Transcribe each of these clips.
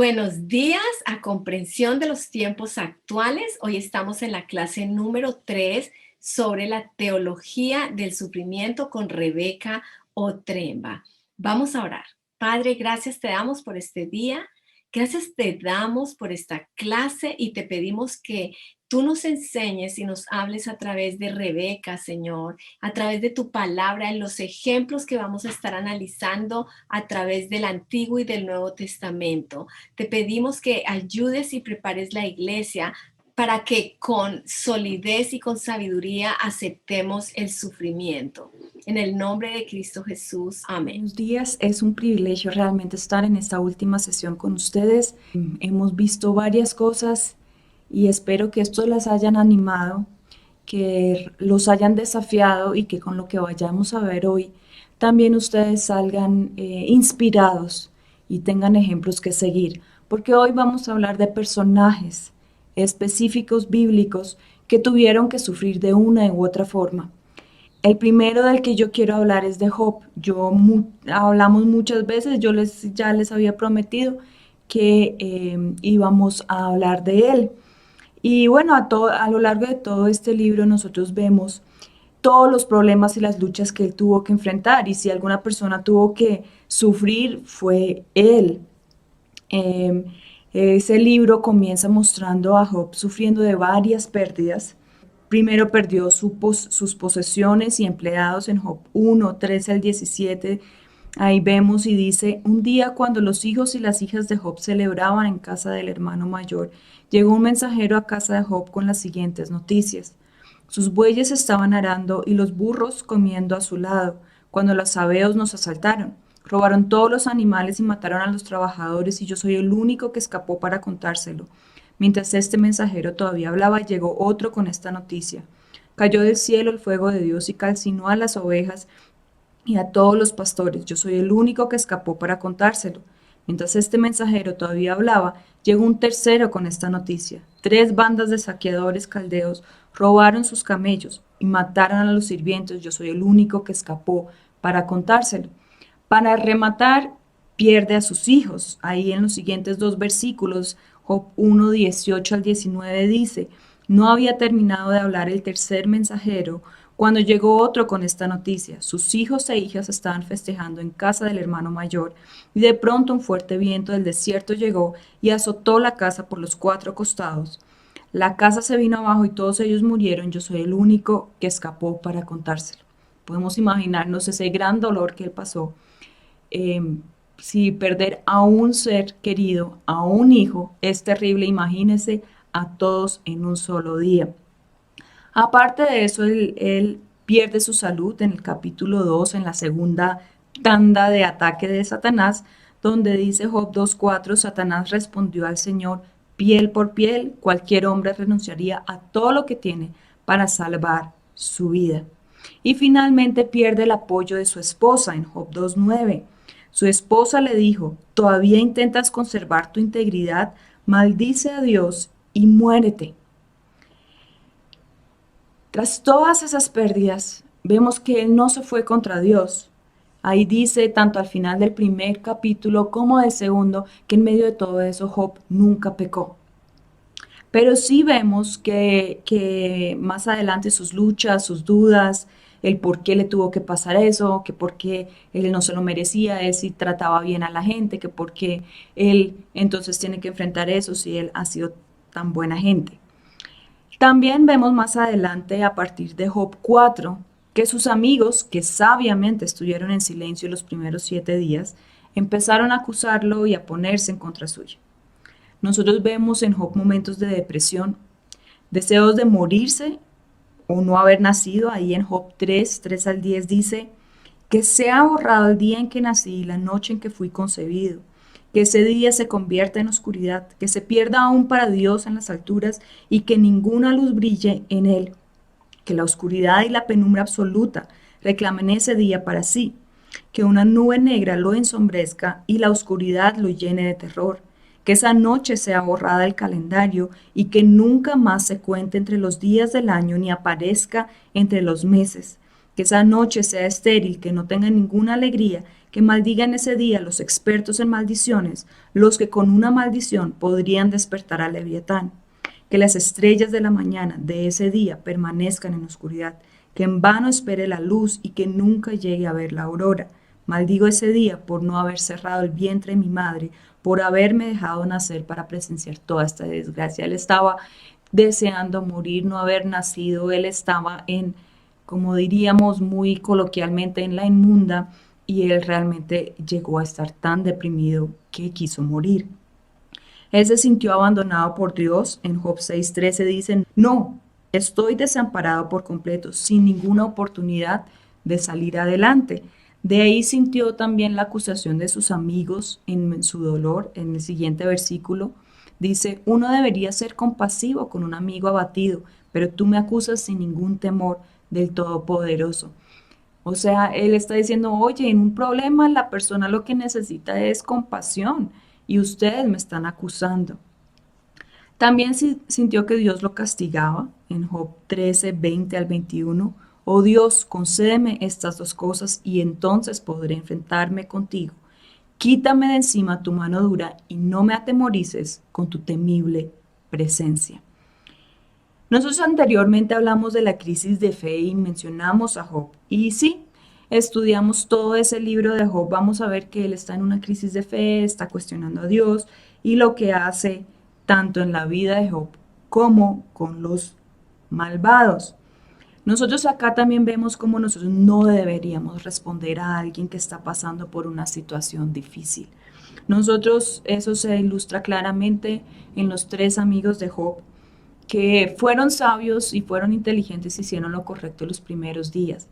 Buenos días a comprensión de los tiempos actuales. Hoy estamos en la clase número 3 sobre la teología del sufrimiento con Rebeca Otremba. Vamos a orar. Padre, gracias te damos por este día. Gracias te damos por esta clase y te pedimos que tú nos enseñes y nos hables a través de Rebeca, Señor, a través de tu palabra, en los ejemplos que vamos a estar analizando a través del Antiguo y del Nuevo Testamento. Te pedimos que ayudes y prepares la iglesia para que con solidez y con sabiduría aceptemos el sufrimiento. En el nombre de Cristo Jesús. Amén. Buenos días, es un privilegio realmente estar en esta última sesión con ustedes. Hemos visto varias cosas y espero que estos las hayan animado, que los hayan desafiado y que con lo que vayamos a ver hoy también ustedes salgan inspirados y tengan ejemplos que seguir. Porque hoy vamos a hablar de personajes específicos bíblicos que tuvieron que sufrir de una u otra forma. El primero del que yo quiero hablar es de Job. Hablamos muchas veces, ya les había prometido que íbamos a hablar de él. Y bueno, a lo largo de todo este libro nosotros vemos todos los problemas y las luchas que él tuvo que enfrentar. Y si alguna persona tuvo que sufrir, fue él. Eh, Ese libro comienza mostrando a Job sufriendo de varias pérdidas. Primero perdió sus posesiones y empleados en Job 1, 13 al 17. Ahí vemos y dice, un día cuando los hijos y las hijas de Job celebraban en casa del hermano mayor, llegó un mensajero a casa de Job con las siguientes noticias. Sus bueyes estaban arando y los burros comiendo a su lado, cuando los sabeos nos asaltaron. Robaron todos los animales y mataron a los trabajadores y yo soy el único que escapó para contárselo. Mientras este mensajero todavía hablaba, llegó otro con esta noticia. Cayó del cielo el fuego de Dios y calcinó a las ovejas y a todos los pastores. Yo soy el único que escapó para contárselo. Mientras este mensajero todavía hablaba, llegó un tercero con esta noticia. 3 bandas de saqueadores caldeos robaron sus camellos y mataron a los sirvientes. Yo soy el único que escapó para contárselo. Para rematar, pierde a sus hijos. Ahí en los siguientes 2 versículos, Job 1, 18 al 19 dice, no había terminado de hablar el tercer mensajero cuando llegó otro con esta noticia. Sus hijos e hijas estaban festejando en casa del hermano mayor y de pronto un fuerte viento del desierto llegó y azotó la casa por los 4 costados. La casa se vino abajo y todos ellos murieron. Yo soy el único que escapó para contárselo. Podemos imaginarnos ese gran dolor que él pasó. Si perder a un ser querido, a un hijo, es terrible, imagínese a todos en un solo día. Aparte de eso, él pierde su salud en el capítulo 2, en la segunda tanda de ataque de Satanás, donde dice Job 2:4, Satanás respondió al Señor, piel por piel, cualquier hombre renunciaría a todo lo que tiene para salvar su vida. Y finalmente pierde el apoyo de su esposa en Job 2:9. Su esposa le dijo, ¿todavía intentas conservar tu integridad? Maldice a Dios y muérete. Tras todas esas pérdidas, vemos que él no se fue contra Dios. Ahí dice, tanto al final del primer capítulo como del segundo, que en medio de todo eso Job nunca pecó. Pero sí vemos que más adelante sus luchas, sus dudas, el por qué le tuvo que pasar eso, que por qué él no se lo merecía, él sí trataba bien a la gente, que por qué él entonces tiene que enfrentar eso si él ha sido tan buena gente. También vemos más adelante, a partir de Job 4, que sus amigos, que sabiamente estuvieron en silencio los primeros 7 días, empezaron a acusarlo y a ponerse en contra suya. Nosotros vemos en Job momentos de depresión, deseos de morirse o no haber nacido. Ahí en Job 3, 3 al 10 dice, que sea borrado el día en que nací y la noche en que fui concebido, que ese día se convierta en oscuridad, que se pierda aún para Dios en las alturas y que ninguna luz brille en él, que la oscuridad y la penumbra absoluta reclamen ese día para sí, que una nube negra lo ensombrezca y la oscuridad lo llene de terror, que esa noche sea borrada del calendario y que nunca más se cuente entre los días del año ni aparezca entre los meses, que esa noche sea estéril, que no tenga ninguna alegría, que maldigan ese día los expertos en maldiciones, los que con una maldición podrían despertar al Leviatán. Que las estrellas de la mañana de ese día permanezcan en oscuridad, que en vano espere la luz y que nunca llegue a ver la aurora. Maldigo ese día por no haber cerrado el vientre de mi madre, por haberme dejado nacer para presenciar toda esta desgracia. Él estaba deseando morir, no haber nacido, él estaba en, como diríamos muy coloquialmente, en la inmunda, y él realmente llegó a estar tan deprimido que quiso morir. Él se sintió abandonado por Dios. En Job 6:13 dicen, no, estoy desamparado por completo, sin ninguna oportunidad de salir adelante. De ahí sintió también la acusación de sus amigos en su dolor. En el siguiente versículo dice, uno debería ser compasivo con un amigo abatido, pero tú me acusas sin ningún temor del Todopoderoso. O sea, él está diciendo, oye, en un problema la persona lo que necesita es compasión y ustedes me están acusando. También sintió que Dios lo castigaba en Job 13:20 al 21. Oh Dios, concédeme estas dos cosas y entonces podré enfrentarme contigo. Quítame de encima tu mano dura y no me atemorices con tu temible presencia. Nosotros anteriormente hablamos de la crisis de fe y mencionamos a Job. Y sí, estudiamos todo ese libro de Job, vamos a ver que él está en una crisis de fe, está cuestionando a Dios y lo que hace tanto en la vida de Job como con los malvados. Nosotros acá también vemos cómo nosotros no deberíamos responder a alguien que está pasando por una situación difícil. Nosotros, eso se ilustra claramente en los tres amigos de Job, que fueron sabios y fueron inteligentes y hicieron lo correcto los primeros días.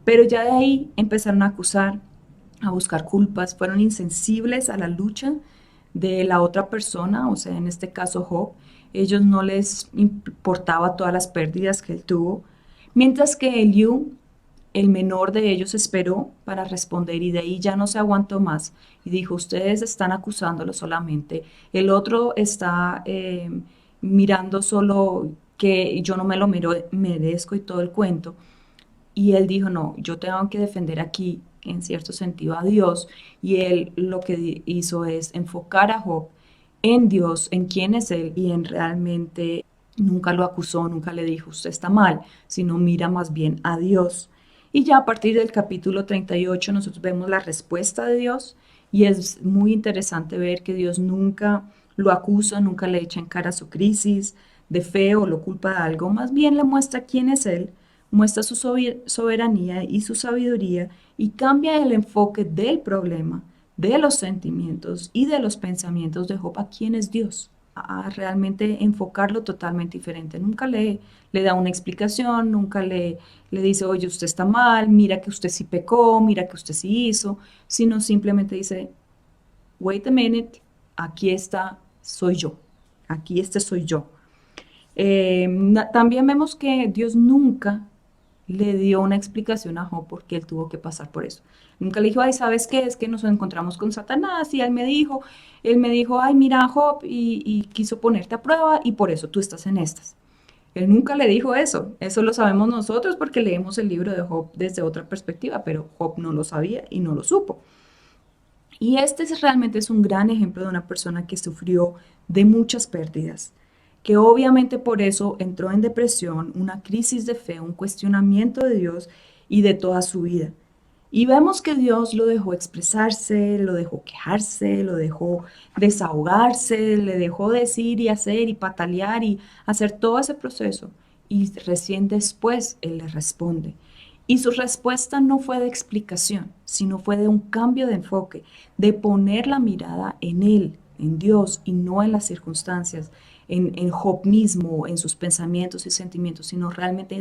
Pero ya de ahí empezaron a acusar, a buscar culpas, fueron insensibles a la lucha de la otra persona, o sea, en este caso Job. Ellos no les importaba todas las pérdidas que él tuvo, mientras que Eliú, el menor de ellos, esperó para responder y de ahí ya no se aguantó más y dijo, ustedes están acusándolo solamente, el otro está mirando solo que yo no me lo merezco y todo el cuento. Y él dijo, no, yo tengo que defender aquí, en cierto sentido, a Dios. Y él lo que hizo es enfocar a Job en Dios, en quién es él y en realmente nunca lo acusó, nunca le dijo, usted está mal, sino mira más bien a Dios. Y ya a partir del capítulo 38 nosotros vemos la respuesta de Dios y es muy interesante ver que Dios nunca lo acusa, nunca le echa en cara su crisis de fe o lo culpa de algo, más bien le muestra quién es él, muestra su soberanía y su sabiduría y cambia el enfoque del problema, de los sentimientos y de los pensamientos de Job a quién es Dios, a realmente enfocarlo totalmente diferente. Nunca le da una explicación, nunca le dice, oye, usted está mal, mira que usted sí pecó, mira que usted sí hizo, sino simplemente dice, wait a minute, aquí está, soy yo, aquí este soy yo. También vemos que Dios nunca le dio una explicación a Job porque él tuvo que pasar por eso. Nunca le dijo, ay, ¿sabes qué? Es que nos encontramos con Satanás y él me dijo, ay, mira Job y quiso ponerte a prueba y por eso tú estás en estas. Él nunca le dijo eso lo sabemos nosotros porque leemos el libro de Job desde otra perspectiva, pero Job no lo sabía y no lo supo. Y realmente es un gran ejemplo de una persona que sufrió de muchas pérdidas, que obviamente por eso entró en depresión, una crisis de fe, un cuestionamiento de Dios y de toda su vida. Y vemos que Dios lo dejó expresarse, lo dejó quejarse, lo dejó desahogarse, le dejó decir y hacer y patalear y hacer todo ese proceso. Y recién después Él le responde. Y su respuesta no fue de explicación, sino fue de un cambio de enfoque, de poner la mirada en Él, en Dios y no en las circunstancias, en Job mismo, en sus pensamientos y sentimientos, sino realmente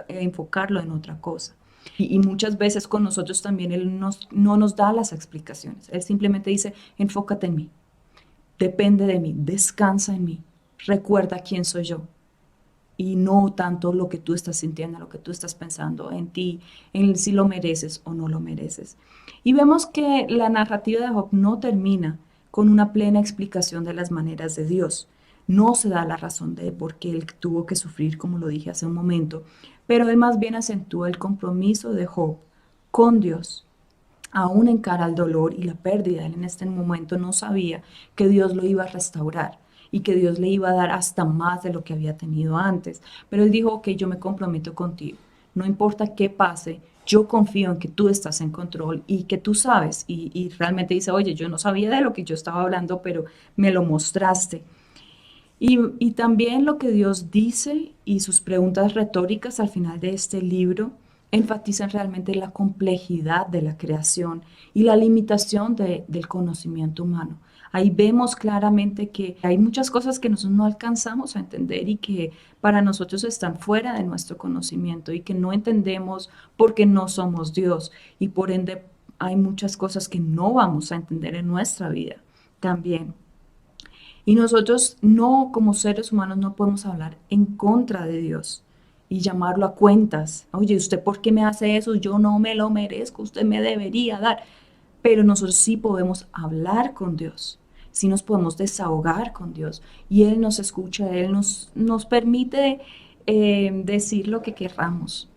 enfocarlo en otra cosa. Y muchas veces con nosotros también no nos da las explicaciones. Él simplemente dice, enfócate en mí, depende de mí, descansa en mí, recuerda quién soy yo. Y no tanto lo que tú estás sintiendo, lo que tú estás pensando en ti, en si lo mereces o no lo mereces. Y vemos que la narrativa de Job no termina con una plena explicación de las maneras de Dios. No se da la razón de por qué él tuvo que sufrir, como lo dije hace un momento, pero él más bien acentúa el compromiso de Job con Dios. aún encara el dolor y la pérdida. Él en este momento no sabía que Dios lo iba a restaurar y que Dios le iba a dar hasta más de lo que había tenido antes. Pero él dijo, ok, yo me comprometo contigo. No importa qué pase, yo confío en que tú estás en control y que tú sabes. Y realmente dice, oye, yo no sabía de lo que yo estaba hablando, pero me lo mostraste. Y también lo que Dios dice y sus preguntas retóricas al final de este libro enfatizan realmente la complejidad de la creación y la limitación del conocimiento humano. Ahí vemos claramente que hay muchas cosas que nosotros no alcanzamos a entender y que para nosotros están fuera de nuestro conocimiento y que no entendemos porque no somos Dios y por ende hay muchas cosas que no vamos a entender en nuestra vida también. Y nosotros no, como seres humanos, no podemos hablar en contra de Dios y llamarlo a cuentas. Oye, ¿usted por qué me hace eso? Yo no me lo merezco, usted me debería dar. Pero nosotros sí podemos hablar con Dios, sí nos podemos desahogar con Dios y Él nos escucha, Él nos permite decir lo que querramos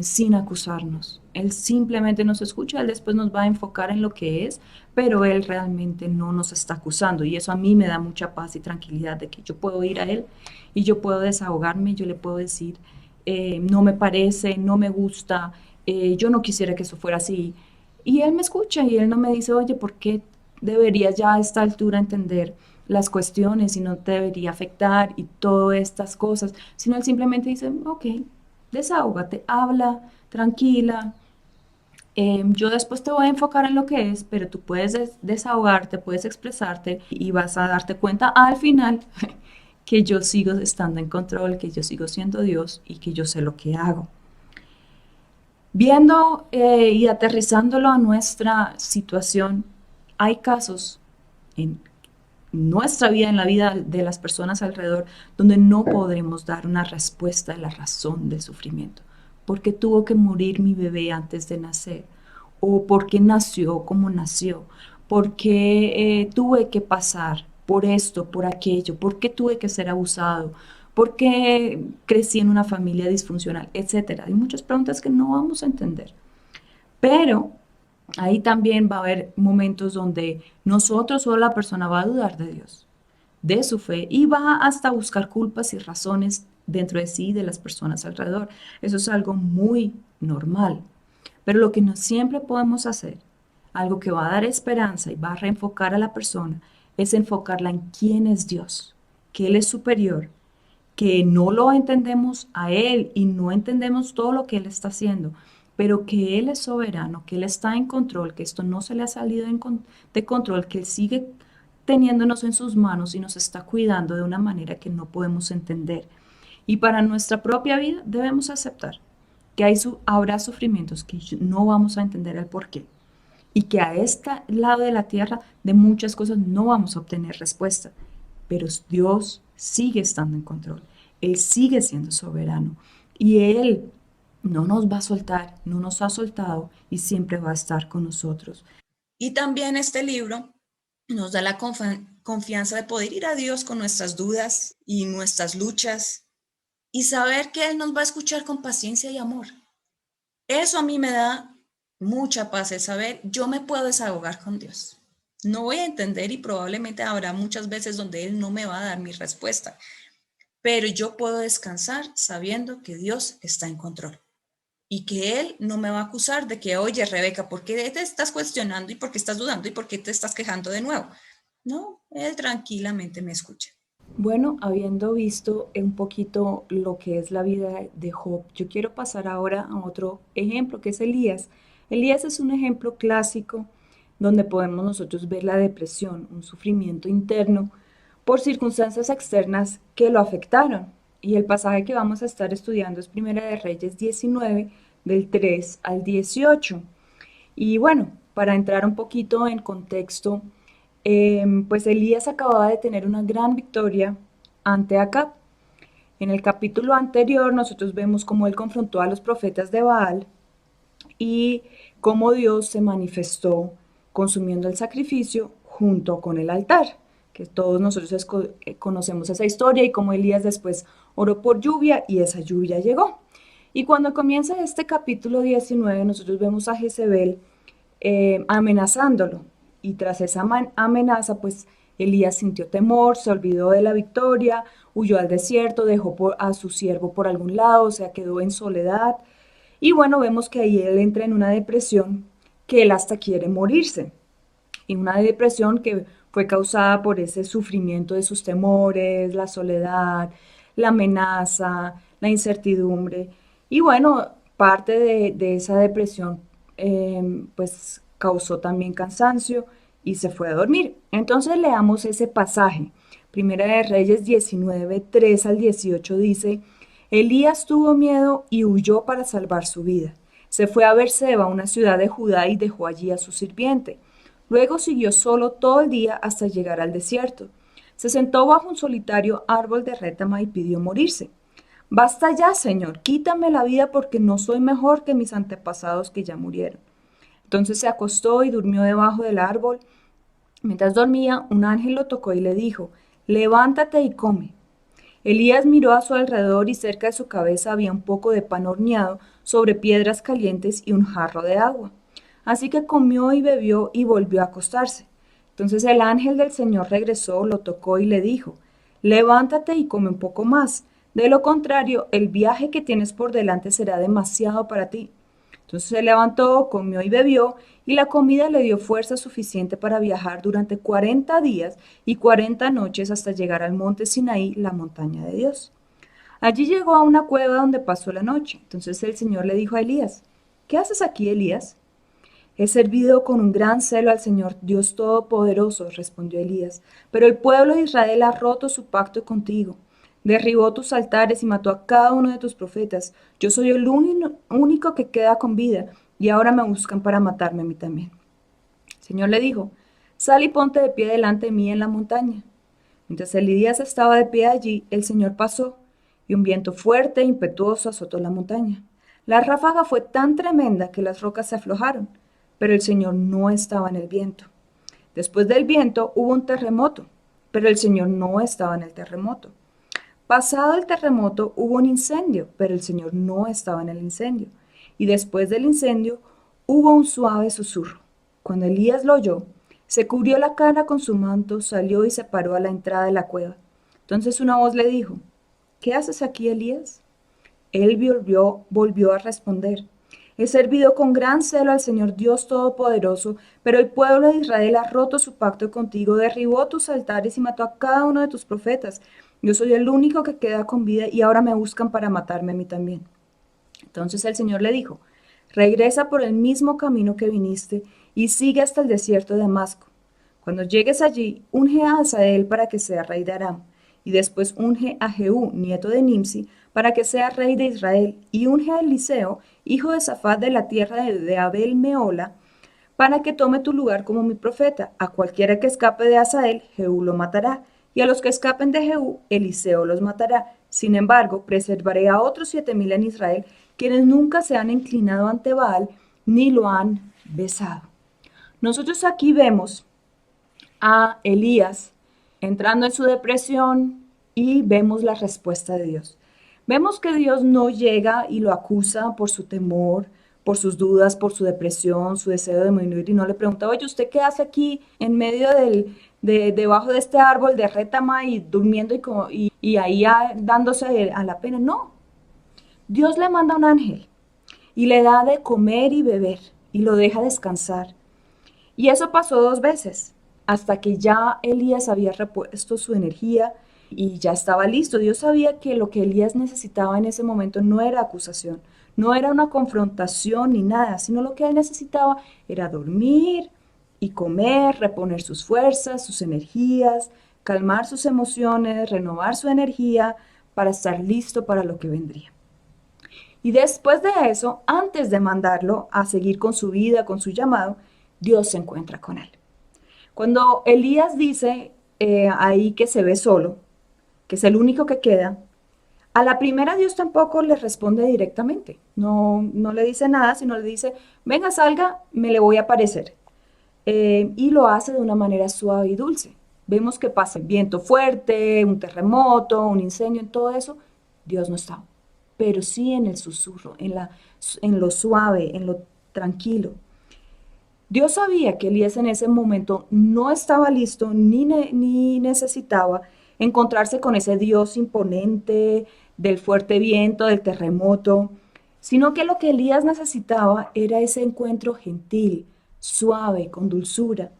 sin acusarnos. Él simplemente nos escucha, Él después nos va a enfocar en lo que es, pero Él realmente no nos está acusando y eso a mí me da mucha paz y tranquilidad de que yo puedo ir a Él y yo puedo desahogarme, yo le puedo decir, no me parece, no me gusta, yo no quisiera que eso fuera así. Y Él me escucha y Él no me dice, oye, ¿por qué deberías ya a esta altura entender las cuestiones y no te debería afectar y todas estas cosas? Sino Él simplemente dice, ok, desahógate, habla, tranquila. Yo después te voy a enfocar en lo que es, pero tú puedes desahogarte, puedes expresarte y vas a darte cuenta al final que yo sigo estando en control, que yo sigo siendo Dios y que yo sé lo que hago. Viendo y aterrizándolo a nuestra situación, hay casos en nuestra vida, en la vida de las personas alrededor, donde no podremos dar una respuesta a la razón del sufrimiento. ¿Por qué tuvo que morir mi bebé antes de nacer? ¿O por qué nació como nació? ¿Por qué tuve que pasar por esto, por aquello? ¿Por qué tuve que ser abusado? ¿Por qué crecí en una familia disfuncional? Etcétera. Hay muchas preguntas que no vamos a entender. Pero ahí también va a haber momentos donde nosotros o la persona va a dudar de Dios, de su fe, y va hasta buscar culpas y razones dentro de sí y de las personas alrededor. Eso es algo muy normal. Pero lo que no siempre podemos hacer, algo que va a dar esperanza y va a reenfocar a la persona, es enfocarla en quién es Dios, que Él es superior, que no lo entendemos a Él y no entendemos todo lo que Él está haciendo, pero que Él es soberano, que Él está en control, que esto no se le ha salido de control, que Él sigue teniéndonos en sus manos y nos está cuidando de una manera que no podemos entender. Y para nuestra propia vida debemos aceptar que habrá sufrimientos que no vamos a entender el porqué y que a este lado de la tierra de muchas cosas no vamos a obtener respuesta, pero Dios sigue estando en control, Él sigue siendo soberano y Él no nos va a soltar, no nos ha soltado y siempre va a estar con nosotros. Y también este libro nos da la confianza de poder ir a Dios con nuestras dudas y nuestras luchas y saber que Él nos va a escuchar con paciencia y amor. Eso a mí me da mucha paz, el saber yo me puedo desahogar con Dios. No voy a entender y probablemente habrá muchas veces donde Él no me va a dar mi respuesta, pero yo puedo descansar sabiendo que Dios está en control y que Él no me va a acusar de que, oye, Rebeca, ¿por qué te estás cuestionando y por qué estás dudando y por qué te estás quejando de nuevo? No, Él tranquilamente me escucha. Bueno, habiendo visto un poquito lo que es la vida de Job, yo quiero pasar ahora a otro ejemplo, que es Elías. Elías es un ejemplo clásico donde podemos nosotros ver la depresión, un sufrimiento interno por circunstancias externas que lo afectaron. Y el pasaje que vamos a estar estudiando es Primera de Reyes 19, del 3 al 18. Y bueno, para entrar un poquito en contexto, pues Elías acababa de tener una gran victoria ante Acab. En el capítulo anterior nosotros vemos cómo él confrontó a los profetas de Baal y cómo Dios se manifestó consumiendo el sacrificio junto con el altar, que todos nosotros conocemos esa historia y cómo Elías después oró por lluvia y esa lluvia llegó. Y cuando comienza este capítulo 19 nosotros vemos a Jezebel amenazándolo. Y tras esa amenaza, pues Elías sintió temor, se olvidó de la victoria, huyó al desierto, dejó a su siervo por algún lado, o sea, quedó en soledad. Y bueno, vemos que ahí él entra en una depresión que él hasta quiere morirse. Y una depresión que fue causada por ese sufrimiento de sus temores, la soledad, la amenaza, la incertidumbre. Y bueno, parte de esa depresión pues causó también cansancio y se fue a dormir. Entonces leamos ese pasaje. Primera de Reyes 19, 3 al 18 dice, Elías tuvo miedo y huyó para salvar su vida. Se fue a Beerseba, una ciudad de Judá, y dejó allí a su sirviente. Luego siguió solo todo el día hasta llegar al desierto. Se sentó bajo un solitario árbol de rétama y pidió morirse. Basta ya, Señor, quítame la vida porque no soy mejor que mis antepasados que ya murieron. Entonces se acostó y durmió debajo del árbol. Mientras dormía, un ángel lo tocó y le dijo, levántate y come. Elías miró a su alrededor y cerca de su cabeza había un poco de pan horneado sobre piedras calientes y un jarro de agua. Así que comió y bebió y volvió a acostarse. Entonces el ángel del Señor regresó, lo tocó y le dijo, levántate y come un poco más. De lo contrario, el viaje que tienes por delante será demasiado para ti. Entonces se levantó, comió y bebió, y la comida le dio fuerza suficiente para viajar durante 40 días y 40 noches hasta llegar al monte Sinaí, la montaña de Dios. Allí llegó a una cueva donde pasó la noche. Entonces el Señor le dijo a Elías, ¿qué haces aquí, Elías? He servido con un gran celo al Señor Dios Todopoderoso, respondió Elías, pero el pueblo de Israel ha roto su pacto contigo. Derribó tus altares y mató a cada uno de tus profetas. Yo soy el único que queda con vida, y ahora me buscan para matarme a mí también. El Señor le dijo, sal y ponte de pie delante de mí en la montaña. Mientras Elías estaba de pie allí, el Señor pasó, y un viento fuerte e impetuoso azotó la montaña. La ráfaga fue tan tremenda que las rocas se aflojaron, pero el Señor no estaba en el viento. Después del viento hubo un terremoto, pero el Señor no estaba en el terremoto. Pasado el terremoto hubo un incendio, pero el Señor no estaba en el incendio. Y después del incendio hubo un suave susurro. Cuando Elías lo oyó, se cubrió la cara con su manto, salió y se paró a la entrada de la cueva. Entonces una voz le dijo, ¿qué haces aquí, Elías? Él volvió a responder, he servido con gran celo al Señor Dios Todopoderoso, pero el pueblo de Israel ha roto su pacto contigo, derribó tus altares y mató a cada uno de tus profetas. Yo soy el único que queda con vida y ahora me buscan para matarme a mí también. Entonces el Señor le dijo, regresa por el mismo camino que viniste y sigue hasta el desierto de Damasco. Cuando llegues allí, unge a Hazael para que sea rey de Aram, y después unge a Jehú, nieto de Nimsi, para que sea rey de Israel, y unge a Eliseo, hijo de Safat de la tierra de Abel Meola, para que tome tu lugar como mi profeta. A cualquiera que escape de Hazael, Jehú lo matará, y a los que escapen de Jehú, Eliseo los matará. Sin embargo, preservaré a otros 7,000 en Israel, quienes nunca se han inclinado ante Baal, ni lo han besado. Nosotros aquí vemos a Elías entrando en su depresión y vemos la respuesta de Dios. Vemos que Dios no llega y lo acusa por su temor, por sus dudas, por su depresión, su deseo de morir, y no le pregunta, oye, ¿usted qué hace aquí en medio debajo de este árbol de rétama y durmiendo y ahí dándose a la pena? No, Dios le manda un ángel y le da de comer y beber y lo deja descansar. Y eso pasó 2 veces, hasta que ya Elías había repuesto su energía y ya estaba listo. Dios sabía que lo que Elías necesitaba en ese momento no era acusación, no era una confrontación ni nada, sino lo que él necesitaba era dormir y comer, reponer sus fuerzas, sus energías, calmar sus emociones, renovar su energía para estar listo para lo que vendría. Y después de eso, antes de mandarlo a seguir con su vida, con su llamado, Dios se encuentra con él. Cuando Elías dice ahí que se ve solo, que es el único que queda, a la primera Dios tampoco le responde directamente. No le dice nada, sino le dice, venga, salga, me le voy a aparecer. Y lo hace de una manera suave y dulce. Vemos que pasa el viento fuerte, un terremoto, un incendio, en todo eso, Dios no está. Pero sí en el susurro, en lo suave, en lo tranquilo. Dios sabía que Elías en ese momento no estaba listo ni necesitaba encontrarse con ese Dios imponente del fuerte viento, del terremoto, sino que lo que Elías necesitaba era ese encuentro gentil, suave, con dulzura.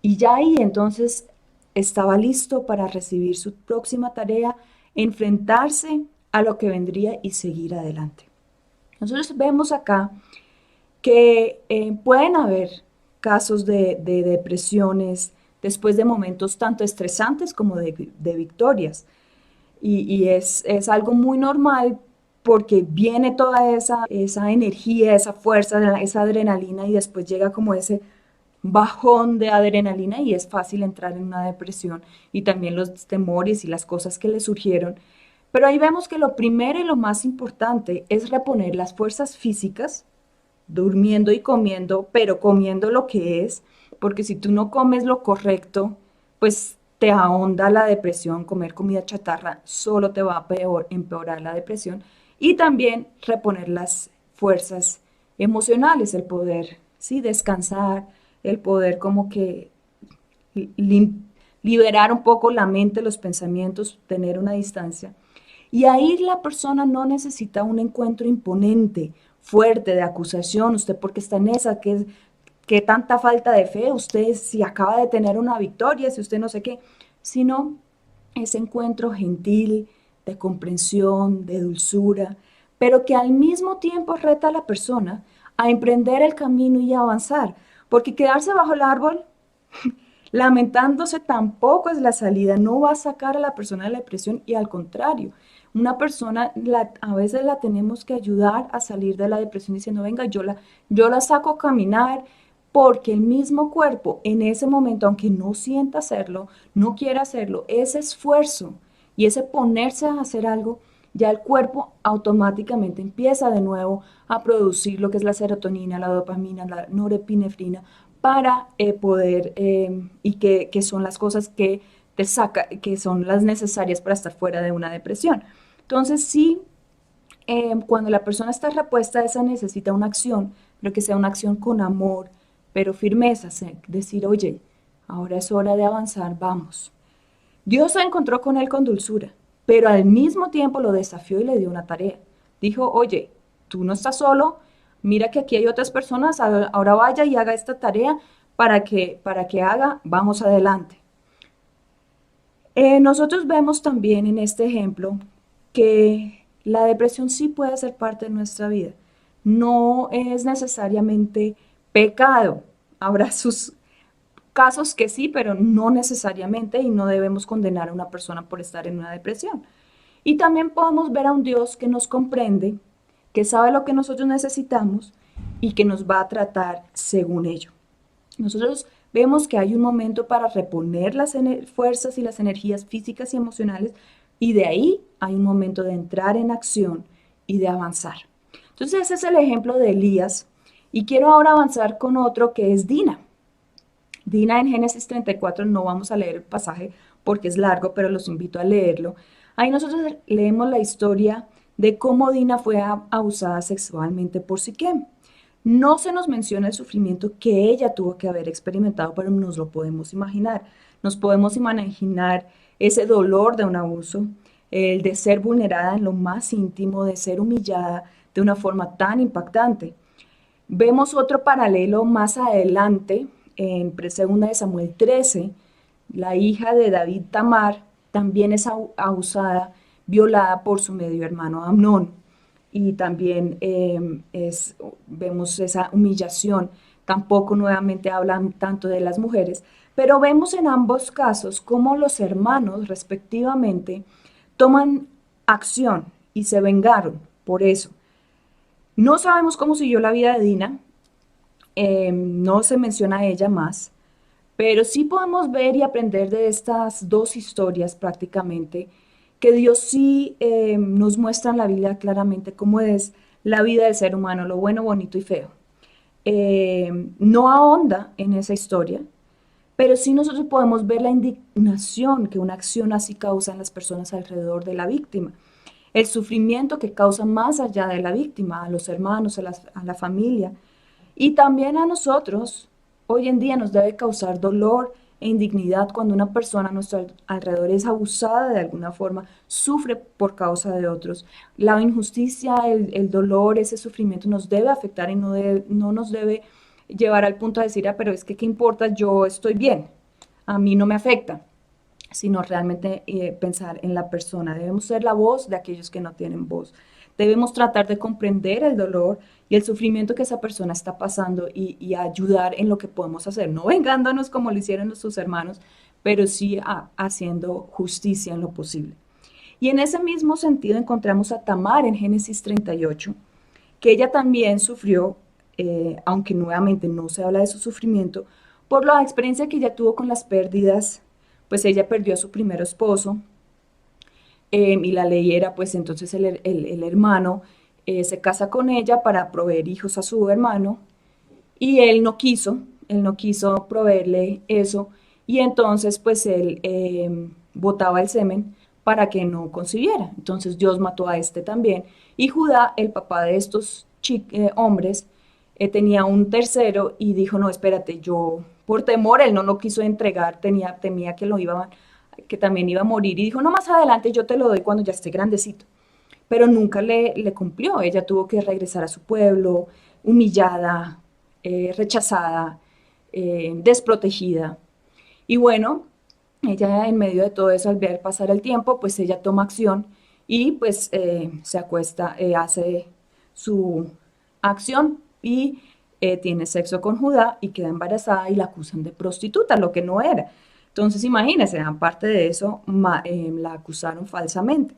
Y ya ahí entonces estaba listo para recibir su próxima tarea, enfrentarse a lo que vendría y seguir adelante. Nosotros vemos acá que pueden haber casos de depresiones después de momentos tanto estresantes como de victorias. Y es algo muy normal porque viene toda esa energía, esa fuerza, esa adrenalina y después llega como ese bajón de adrenalina y es fácil entrar en una depresión y también los temores y las cosas que le surgieron. Pero ahí vemos que lo primero y lo más importante es reponer las fuerzas físicas durmiendo y comiendo, pero comiendo lo que es, porque si tú no comes lo correcto, pues te ahonda la depresión, comer comida chatarra solo te va a empeorar la depresión y también reponer las fuerzas emocionales, el poder, sí, descansar, el poder como que liberar un poco la mente, los pensamientos, tener una distancia. Y ahí la persona no necesita un encuentro imponente, fuerte, de acusación, usted porque está en esa, que tanta falta de fe, usted si acaba de tener una victoria, si usted no sé qué, sino ese encuentro gentil, de comprensión, de dulzura, pero que al mismo tiempo reta a la persona a emprender el camino y a avanzar, porque quedarse bajo el árbol lamentándose tampoco es la salida, no va a sacar a la persona de la depresión y al contrario, una persona a veces la tenemos que ayudar a salir de la depresión diciendo, venga, yo la saco a caminar porque el mismo cuerpo en ese momento, aunque no sienta hacerlo, no quiera hacerlo, ese esfuerzo y ese ponerse a hacer algo, ya el cuerpo automáticamente empieza de nuevo a producir lo que es la serotonina, la dopamina, la norepinefrina, para poder, y que son las cosas que te saca, que son las necesarias para estar fuera de una depresión. Entonces, sí, cuando la persona está repuesta, esa necesita una acción, pero que sea una acción con amor, pero firmeza, decir, oye, ahora es hora de avanzar, vamos. Dios se encontró con él con dulzura, pero al mismo tiempo lo desafió y le dio una tarea. Dijo, oye, tú no estás solo, mira que aquí hay otras personas, ahora vaya y haga esta tarea para que haga, vamos adelante. Nosotros vemos también en este ejemplo que la depresión sí puede ser parte de nuestra vida. No es necesariamente pecado. Habrá sus casos que sí, pero no necesariamente y no debemos condenar a una persona por estar en una depresión. Y también podemos ver a un Dios que nos comprende, que sabe lo que nosotros necesitamos y que nos va a tratar según ello. Nosotros vemos que hay un momento para reponer las fuerzas y las energías físicas y emocionales y de ahí hay un momento de entrar en acción y de avanzar. Entonces ese es el ejemplo de Elías y quiero ahora avanzar con otro que es Dina. Dina en Génesis 34, no vamos a leer el pasaje porque es largo, pero los invito a leerlo. Ahí nosotros leemos la historia de cómo Dina fue abusada sexualmente por Siquem. No se nos menciona el sufrimiento que ella tuvo que haber experimentado, pero nos lo podemos imaginar. Nos podemos imaginar ese dolor de un abuso, el de ser vulnerada en lo más íntimo, de ser humillada de una forma tan impactante. Vemos otro paralelo más adelante, en 2 de Samuel 13, la hija de David Tamar también es abusada, violada por su medio hermano Amnón. Y también vemos esa humillación. Tampoco nuevamente hablan tanto de las mujeres, pero vemos en ambos casos cómo los hermanos respectivamente toman acción y se vengaron por eso. No sabemos cómo siguió la vida de Dina, no se menciona a ella más, pero sí podemos ver y aprender de estas dos historias prácticamente, que Dios sí nos muestra en la Biblia claramente cómo es la vida del ser humano, lo bueno, bonito y feo. No ahonda en esa historia, pero sí nosotros podemos ver la indignación que una acción así causa en las personas alrededor de la víctima, el sufrimiento que causa más allá de la víctima, a los hermanos, a la familia y también a nosotros hoy en día nos debe causar dolor e indignidad cuando una persona a nuestro alrededor es abusada de alguna forma, sufre por causa de otros. La injusticia, el dolor, ese sufrimiento nos debe afectar y no nos debe llevar al punto de decir, ah, pero es que qué importa, yo estoy bien, a mí no me afecta, sino realmente pensar en la persona. Debemos ser la voz de aquellos que no tienen voz. Debemos tratar de comprender el dolor y el sufrimiento que esa persona está pasando y ayudar en lo que podemos hacer, no vengándonos como lo hicieron sus hermanos, pero sí haciendo justicia en lo posible. Y en ese mismo sentido encontramos a Tamar en Génesis 38, que ella también sufrió, aunque nuevamente no se habla de su sufrimiento, por la experiencia que ella tuvo con las pérdidas. Pues ella perdió a su primer esposo, y la ley era, pues entonces el hermano se casa con ella para proveer hijos a su hermano, y él no quiso proveerle eso, y entonces pues él botaba el semen para que no concibiera. Entonces Dios mató a este también, y Judá, el papá de estos hombres, tenía un tercero y dijo, no, espérate, yo, por temor, él no lo quiso entregar, temía que que también iba a morir, y dijo, no, más adelante yo te lo doy cuando ya esté grandecito. Pero nunca le cumplió, ella tuvo que regresar a su pueblo, humillada, rechazada, desprotegida. Y bueno, ella en medio de todo eso, al ver pasar el tiempo, pues ella toma acción y pues se acuesta, hace su acción y tiene sexo con Judá y queda embarazada y la acusan de prostituta, lo que no era. Entonces imagínense, aparte de eso, la acusaron falsamente.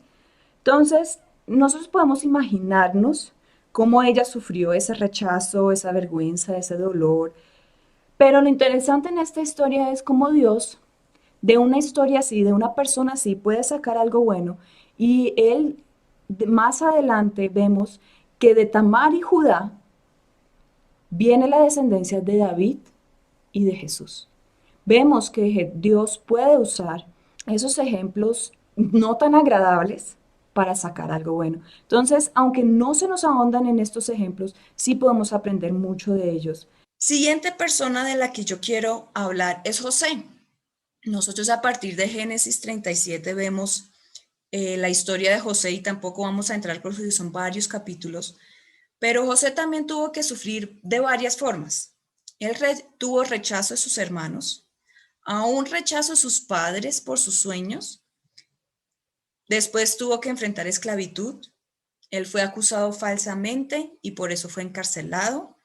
Entonces, nosotros podemos imaginarnos cómo ella sufrió ese rechazo, esa vergüenza, ese dolor. Pero lo interesante en esta historia es cómo Dios, de una historia así, de una persona así, puede sacar algo bueno. Y él, más adelante vemos que de Tamar y Judá viene la descendencia de David y de Jesús. Vemos que Dios puede usar esos ejemplos no tan agradables para sacar algo bueno. Entonces, aunque no se nos ahondan en estos ejemplos, sí podemos aprender mucho de ellos. Siguiente persona de la que yo quiero hablar es José. Nosotros a partir de Génesis 37 vemos la historia de José y tampoco vamos a entrar porque son varios capítulos, pero José también tuvo que sufrir de varias formas. Él tuvo rechazo de sus hermanos, aún rechazo de sus padres por sus sueños, después tuvo que enfrentar esclavitud, él fue acusado falsamente y por eso fue encarcelado,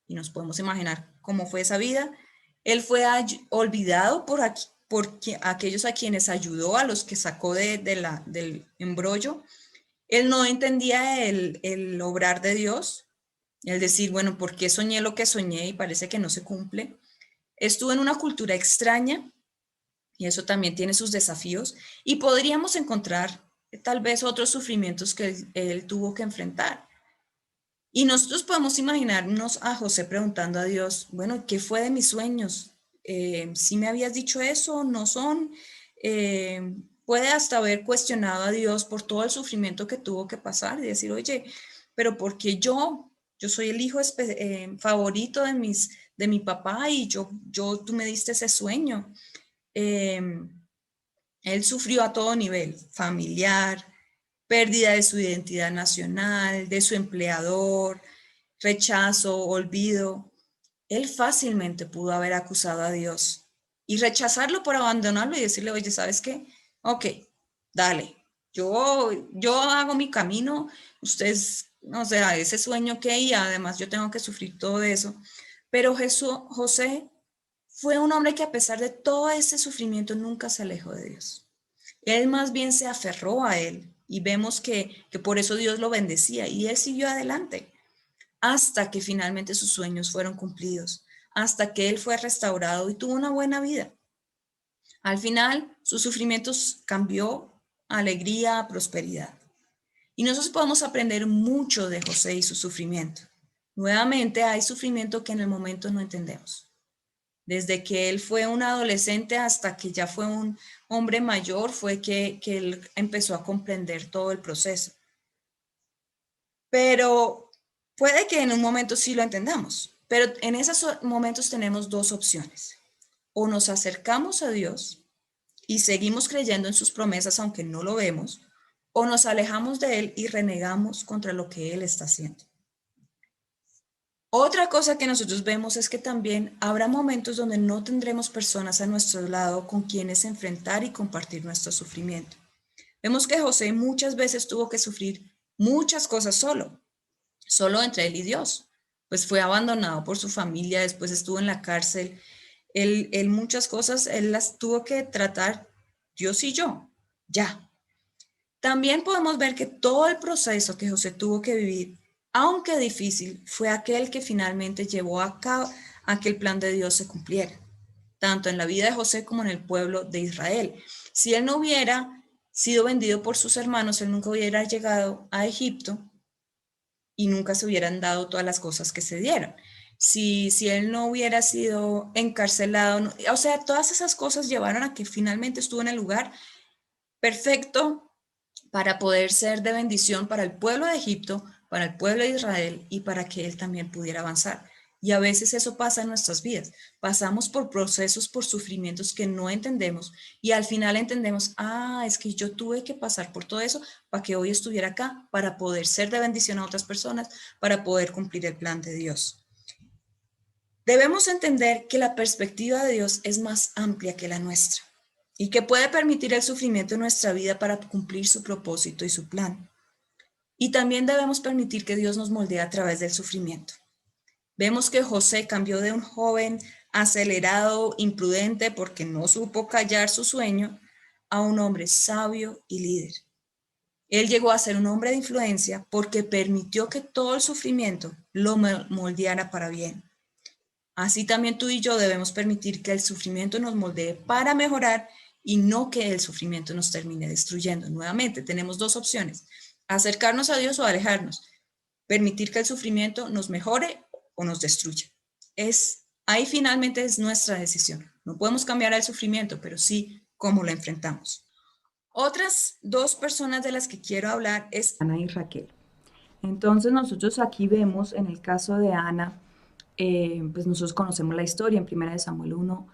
y nos podemos imaginar cómo fue esa vida. Él fue olvidado por aquellos a quienes ayudó, a los que sacó del embrollo. Él no entendía el obrar de Dios, el decir, bueno, ¿por qué soñé lo que soñé y parece que no se cumple? Estuvo en una cultura extraña y eso también tiene sus desafíos y podríamos encontrar tal vez otros sufrimientos que él tuvo que enfrentar. Y nosotros podemos imaginarnos a José preguntando a Dios, bueno, ¿qué fue de mis sueños? ¿Sí me habías dicho eso? ¿No son? Puede hasta haber cuestionado a Dios por todo el sufrimiento que tuvo que pasar y decir, oye, pero porque yo soy el hijo favorito de mi papá y tú me diste ese sueño. Él sufrió a todo nivel, familiar, pérdida de su identidad nacional, de su empleador, rechazo, olvido. Él fácilmente pudo haber acusado a Dios y rechazarlo por abandonarlo y decirle, oye, ¿sabes qué? Ok, dale, yo hago mi camino, ustedes, o sea, ese sueño que y además yo tengo que sufrir todo eso. Pero José fue un hombre que a pesar de todo ese sufrimiento nunca se alejó de Dios. Él más bien se aferró a él y vemos que por eso Dios lo bendecía y él siguió adelante hasta que finalmente sus sueños fueron cumplidos, hasta que él fue restaurado y tuvo una buena vida. Al final, sus sufrimientos cambió a alegría, a prosperidad. Y nosotros podemos aprender mucho de José y su sufrimiento. Nuevamente, hay sufrimiento que en el momento no entendemos. Desde que él fue un adolescente hasta que ya fue un hombre mayor, fue que él empezó a comprender todo el proceso. Pero puede que en un momento sí lo entendamos. Pero en esos momentos tenemos dos opciones. O nos acercamos a Dios y seguimos creyendo en sus promesas aunque no lo vemos, o nos alejamos de Él y renegamos contra lo que Él está haciendo. Otra cosa que nosotros vemos es que también habrá momentos donde no tendremos personas a nuestro lado con quienes enfrentar y compartir nuestro sufrimiento. Vemos que José muchas veces tuvo que sufrir muchas cosas solo entre él y Dios. Pues fue abandonado por su familia, después estuvo en la cárcel. Él muchas cosas, él las tuvo que tratar Dios y yo, ya. También podemos ver que todo el proceso que José tuvo que vivir, aunque difícil, fue aquel que finalmente llevó a cabo a que el plan de Dios se cumpliera, tanto en la vida de José como en el pueblo de Israel. Si él no hubiera sido vendido por sus hermanos, él nunca hubiera llegado a Egipto y nunca se hubieran dado todas las cosas que se dieron. Si él no hubiera sido encarcelado, o sea, todas esas cosas llevaron a que finalmente estuvo en el lugar perfecto para poder ser de bendición para el pueblo de Egipto, para el pueblo de Israel y para que él también pudiera avanzar. Y a veces eso pasa en nuestras vidas. Pasamos por procesos, por sufrimientos que no entendemos y al final entendemos, es que yo tuve que pasar por todo eso para que hoy estuviera acá, para poder ser de bendición a otras personas, para poder cumplir el plan de Dios. Debemos entender que la perspectiva de Dios es más amplia que la nuestra y que puede permitir el sufrimiento en nuestra vida para cumplir su propósito y su plan. Y también debemos permitir que Dios nos moldee a través del sufrimiento. Vemos que José cambió de un joven acelerado, imprudente, porque no supo callar su sueño, a un hombre sabio y líder. Él llegó a ser un hombre de influencia porque permitió que todo el sufrimiento lo moldeara para bien. Así también tú y yo debemos permitir que el sufrimiento nos moldee para mejorar y no que el sufrimiento nos termine destruyendo. Nuevamente, tenemos dos opciones, acercarnos a Dios o alejarnos, permitir que el sufrimiento nos mejore o nos destruya. Ahí finalmente es nuestra decisión. No podemos cambiar el sufrimiento, pero sí cómo lo enfrentamos. Otras dos personas de las que quiero hablar es Ana y Raquel. Entonces nosotros aquí vemos en el caso de Ana, pues nosotros conocemos la historia en 1 Samuel 1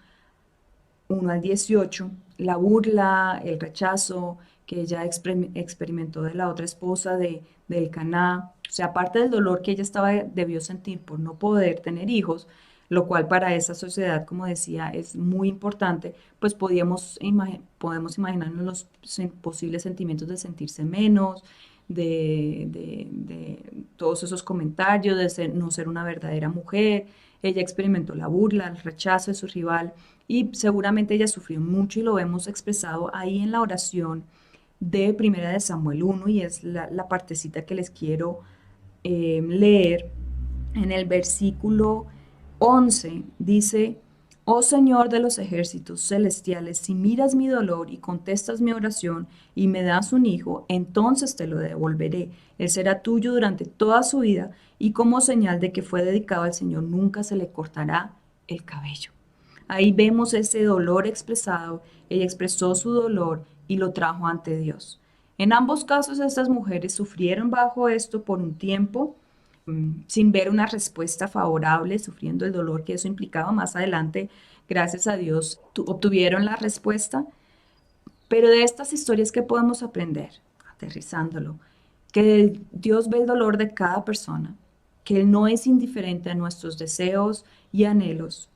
al 18, la burla, el rechazo que ella experimentó de la otra esposa de Elcaná, o sea, aparte del dolor que ella debió sentir por no poder tener hijos, lo cual para esa sociedad, como decía, es muy importante, pues podemos imaginarnos los posibles sentimientos de sentirse menos, de todos esos comentarios, de no ser una verdadera mujer. Ella experimentó la burla, el rechazo de su rival y seguramente ella sufrió mucho y lo vemos expresado ahí en la oración de 1 Samuel 1 y es la partecita que les quiero leer. En el versículo 11 dice: Oh Señor de los ejércitos celestiales, si miras mi dolor y contestas mi oración y me das un hijo, entonces te lo devolveré. Él será tuyo durante toda su vida y como señal de que fue dedicado al Señor nunca se le cortará el cabello. Ahí vemos ese dolor expresado. Ella expresó su dolor y lo trajo ante Dios. En ambos casos, estas mujeres sufrieron bajo esto por un tiempo, sin ver una respuesta favorable, sufriendo el dolor que eso implicaba. Más adelante, gracias a Dios, obtuvieron la respuesta. Pero de estas historias, ¿qué podemos aprender? Aterrizándolo, que Dios ve el dolor de cada persona, que Él no es indiferente a nuestros deseos y anhelos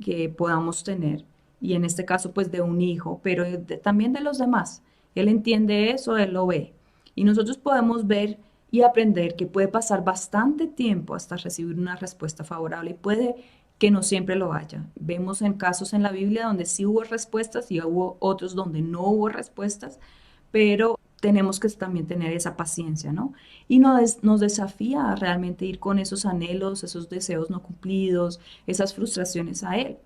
que podamos tener, y en este caso pues de un hijo, pero también de los demás. Él entiende eso, Él lo ve. Y nosotros podemos ver y aprender que puede pasar bastante tiempo hasta recibir una respuesta favorable y puede que no siempre lo haya. Vemos en casos en la Biblia donde sí hubo respuestas y hubo otros donde no hubo respuestas, pero tenemos que también tener esa paciencia, ¿no? Y nos desafía a realmente ir con esos anhelos, esos deseos no cumplidos, esas frustraciones a Él.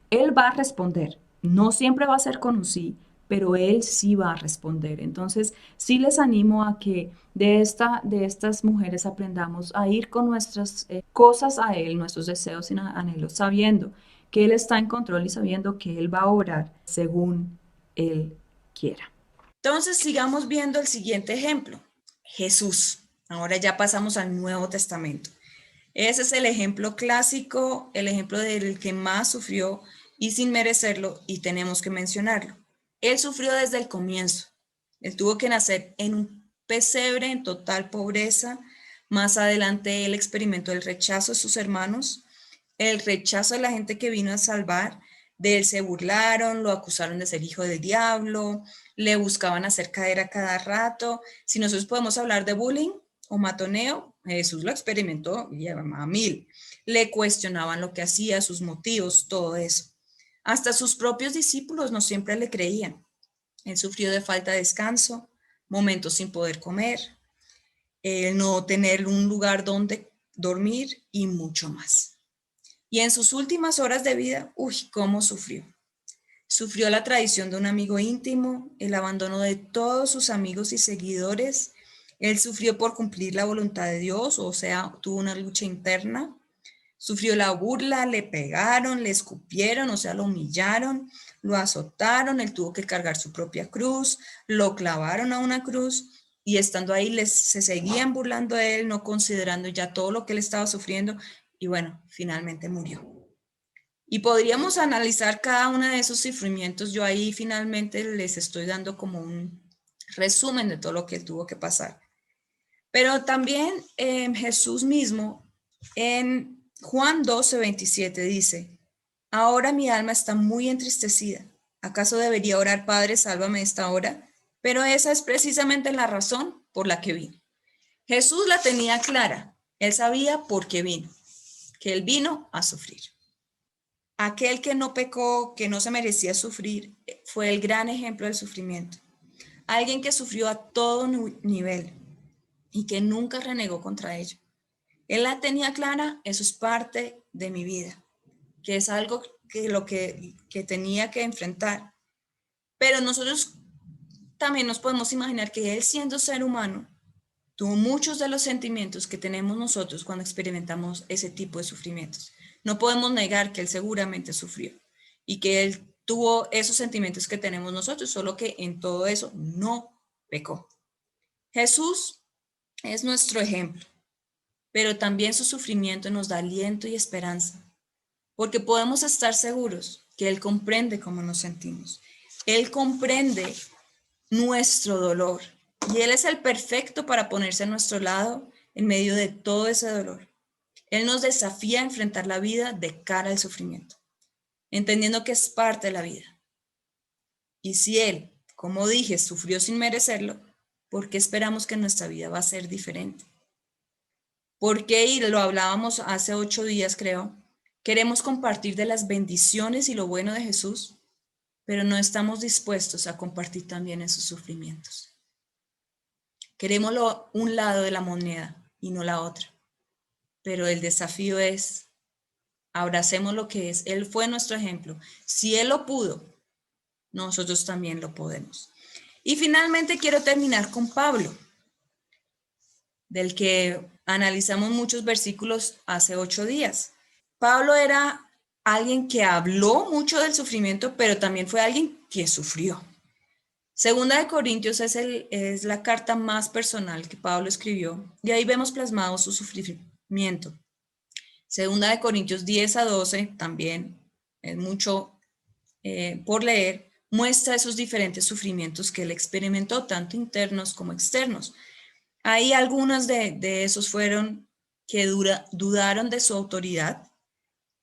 Él va a responder. No siempre va a ser con un sí, pero Él sí va a responder. Entonces, sí les animo a que de estas mujeres aprendamos a ir con nuestras cosas a Él, nuestros deseos y anhelos, sabiendo que Él está en control y sabiendo que Él va a obrar según Él quiera. Entonces, sigamos viendo el siguiente ejemplo, Jesús. Ahora ya pasamos al Nuevo Testamento. Ese es el ejemplo clásico, el ejemplo del que más sufrió y sin merecerlo, y tenemos que mencionarlo. Él sufrió desde el comienzo. Él tuvo que nacer en un pesebre en total pobreza. Más adelante él experimentó el rechazo de sus hermanos, el rechazo de la gente que vino a salvar. De él se burlaron, lo acusaron de ser hijo del diablo, le buscaban hacer caer a cada rato. Si nosotros podemos hablar de bullying o matoneo, Jesús lo experimentó y a 1000. Le cuestionaban lo que hacía, sus motivos, todo eso. Hasta sus propios discípulos no siempre le creían. Él sufrió de falta de descanso, momentos sin poder comer, el no tener un lugar donde dormir y mucho más. Y en sus últimas horas de vida, cómo sufrió. Sufrió la traición de un amigo íntimo, el abandono de todos sus amigos y seguidores. Él sufrió por cumplir la voluntad de Dios, o sea, tuvo una lucha interna. Sufrió la burla, le pegaron, le escupieron, o sea, lo humillaron, lo azotaron, él tuvo que cargar su propia cruz, lo clavaron a una cruz y estando ahí se seguían burlando de él, no considerando ya todo lo que él estaba sufriendo y bueno, finalmente murió. Y podríamos analizar cada uno de esos sufrimientos. Yo ahí finalmente les estoy dando como un resumen de todo lo que tuvo que pasar. Pero también Jesús mismo en Juan 12:27 dice, ahora mi alma está muy entristecida. ¿Acaso debería orar, Padre, sálvame de esta hora? Pero esa es precisamente la razón por la que vino. Jesús la tenía clara. Él sabía por qué vino, que él vino a sufrir. Aquel que no pecó, que no se merecía sufrir, fue el gran ejemplo del sufrimiento. Alguien que sufrió a todo nivel y que nunca renegó contra ello. Él la tenía clara, eso es parte de mi vida, que es algo que tenía que enfrentar. Pero nosotros también nos podemos imaginar que él, siendo ser humano, tuvo muchos de los sentimientos que tenemos nosotros cuando experimentamos ese tipo de sufrimientos. No podemos negar que él seguramente sufrió y que él tuvo esos sentimientos que tenemos nosotros, solo que en todo eso no pecó. Jesús es nuestro ejemplo, pero también su sufrimiento nos da aliento y esperanza, porque podemos estar seguros que Él comprende cómo nos sentimos. Él comprende nuestro dolor y Él es el perfecto para ponerse a nuestro lado en medio de todo ese dolor. Él nos desafía a enfrentar la vida de cara al sufrimiento, entendiendo que es parte de la vida. Y si Él, como dije, sufrió sin merecerlo, ¿por qué esperamos que nuestra vida va a ser diferente? ¿Por qué? Y lo hablábamos hace 8 días, creo. Queremos compartir de las bendiciones y lo bueno de Jesús, pero no estamos dispuestos a compartir también esos sufrimientos. Queremos un lado de la moneda y no la otra. Pero el desafío es, abracemos lo que es. Él fue nuestro ejemplo. Si Él lo pudo, nosotros también lo podemos. Y finalmente quiero terminar con Pablo, del que analizamos muchos versículos hace 8 días. Pablo era alguien que habló mucho del sufrimiento, pero también fue alguien que sufrió. Segunda de Corintios es la carta más personal que Pablo escribió y ahí vemos plasmado su sufrimiento. Segunda de Corintios 10-12 también es mucho por leer, muestra esos diferentes sufrimientos que él experimentó, tanto internos como externos. Ahí algunos de esos fueron que dudaron de su autoridad,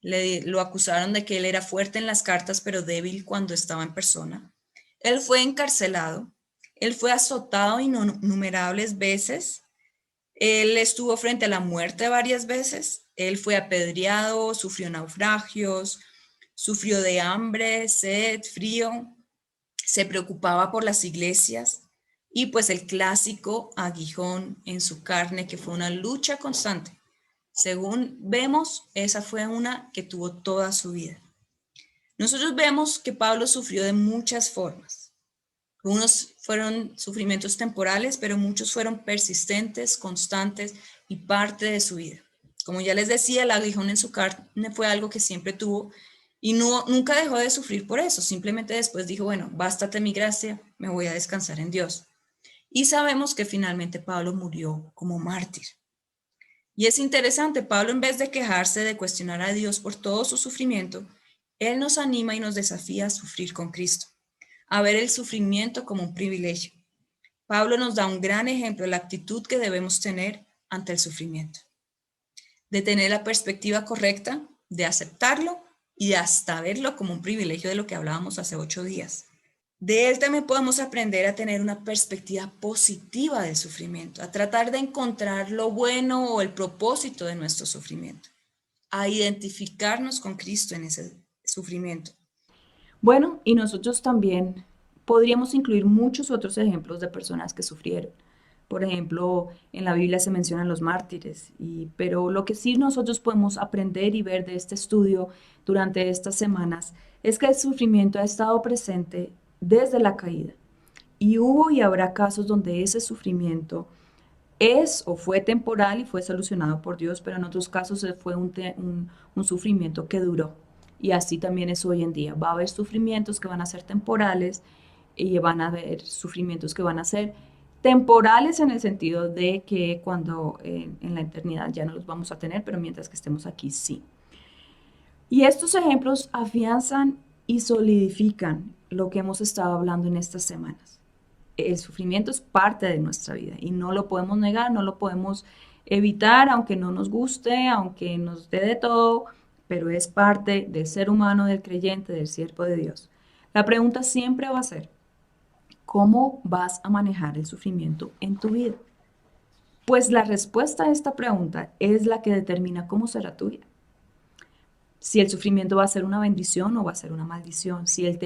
lo acusaron de que él era fuerte en las cartas, pero débil cuando estaba en persona. Él fue encarcelado, él fue azotado innumerables veces, él estuvo frente a la muerte varias veces, él fue apedreado, sufrió naufragios, sufrió de hambre, sed, frío, se preocupaba por las iglesias y pues el clásico aguijón en su carne, que fue una lucha constante. Según vemos, esa fue una que tuvo toda su vida. Nosotros vemos que Pablo sufrió de muchas formas. Unos fueron sufrimientos temporales, pero muchos fueron persistentes, constantes y parte de su vida. Como ya les decía, el aguijón en su carne fue algo que siempre tuvo y nunca dejó de sufrir por eso. Simplemente después dijo, bueno, bástate mi gracia, me voy a descansar en Dios. Y sabemos que finalmente Pablo murió como mártir. Y es interesante, Pablo, en vez de quejarse, de cuestionar a Dios por todo su sufrimiento, él nos anima y nos desafía a sufrir con Cristo, a ver el sufrimiento como un privilegio. Pablo nos da un gran ejemplo de la actitud que debemos tener ante el sufrimiento, de tener la perspectiva correcta, de aceptarlo y de hasta verlo como un privilegio, de lo que hablábamos hace 8 días. De él también podemos aprender a tener una perspectiva positiva del sufrimiento, a tratar de encontrar lo bueno o el propósito de nuestro sufrimiento, a identificarnos con Cristo en ese sufrimiento. Bueno, y nosotros también podríamos incluir muchos otros ejemplos de personas que sufrieron. Por ejemplo, en la Biblia se mencionan los mártires, pero lo que sí nosotros podemos aprender y ver de este estudio durante estas semanas es que el sufrimiento ha estado presente desde la caída. Y hubo y habrá casos donde ese sufrimiento es o fue temporal y fue solucionado por Dios, pero en otros casos fue un sufrimiento que duró. Y así también es hoy en día. Va a haber sufrimientos que van a ser temporales y van a haber sufrimientos que van a ser temporales en el sentido de que cuando en la eternidad ya no los vamos a tener, pero mientras que estemos aquí sí. Y estos ejemplos afianzan y solidifican lo que hemos estado hablando en estas semanas. El sufrimiento es parte de nuestra vida y no lo podemos negar, no lo podemos evitar, aunque no nos guste, aunque nos dé de todo, pero es parte del ser humano, del creyente, del siervo de Dios. La pregunta siempre va a ser, ¿cómo vas a manejar el sufrimiento en tu vida? Pues la respuesta a esta pregunta es la que determina cómo será tu vida. Si el sufrimiento va a ser una bendición o va a ser una maldición, si el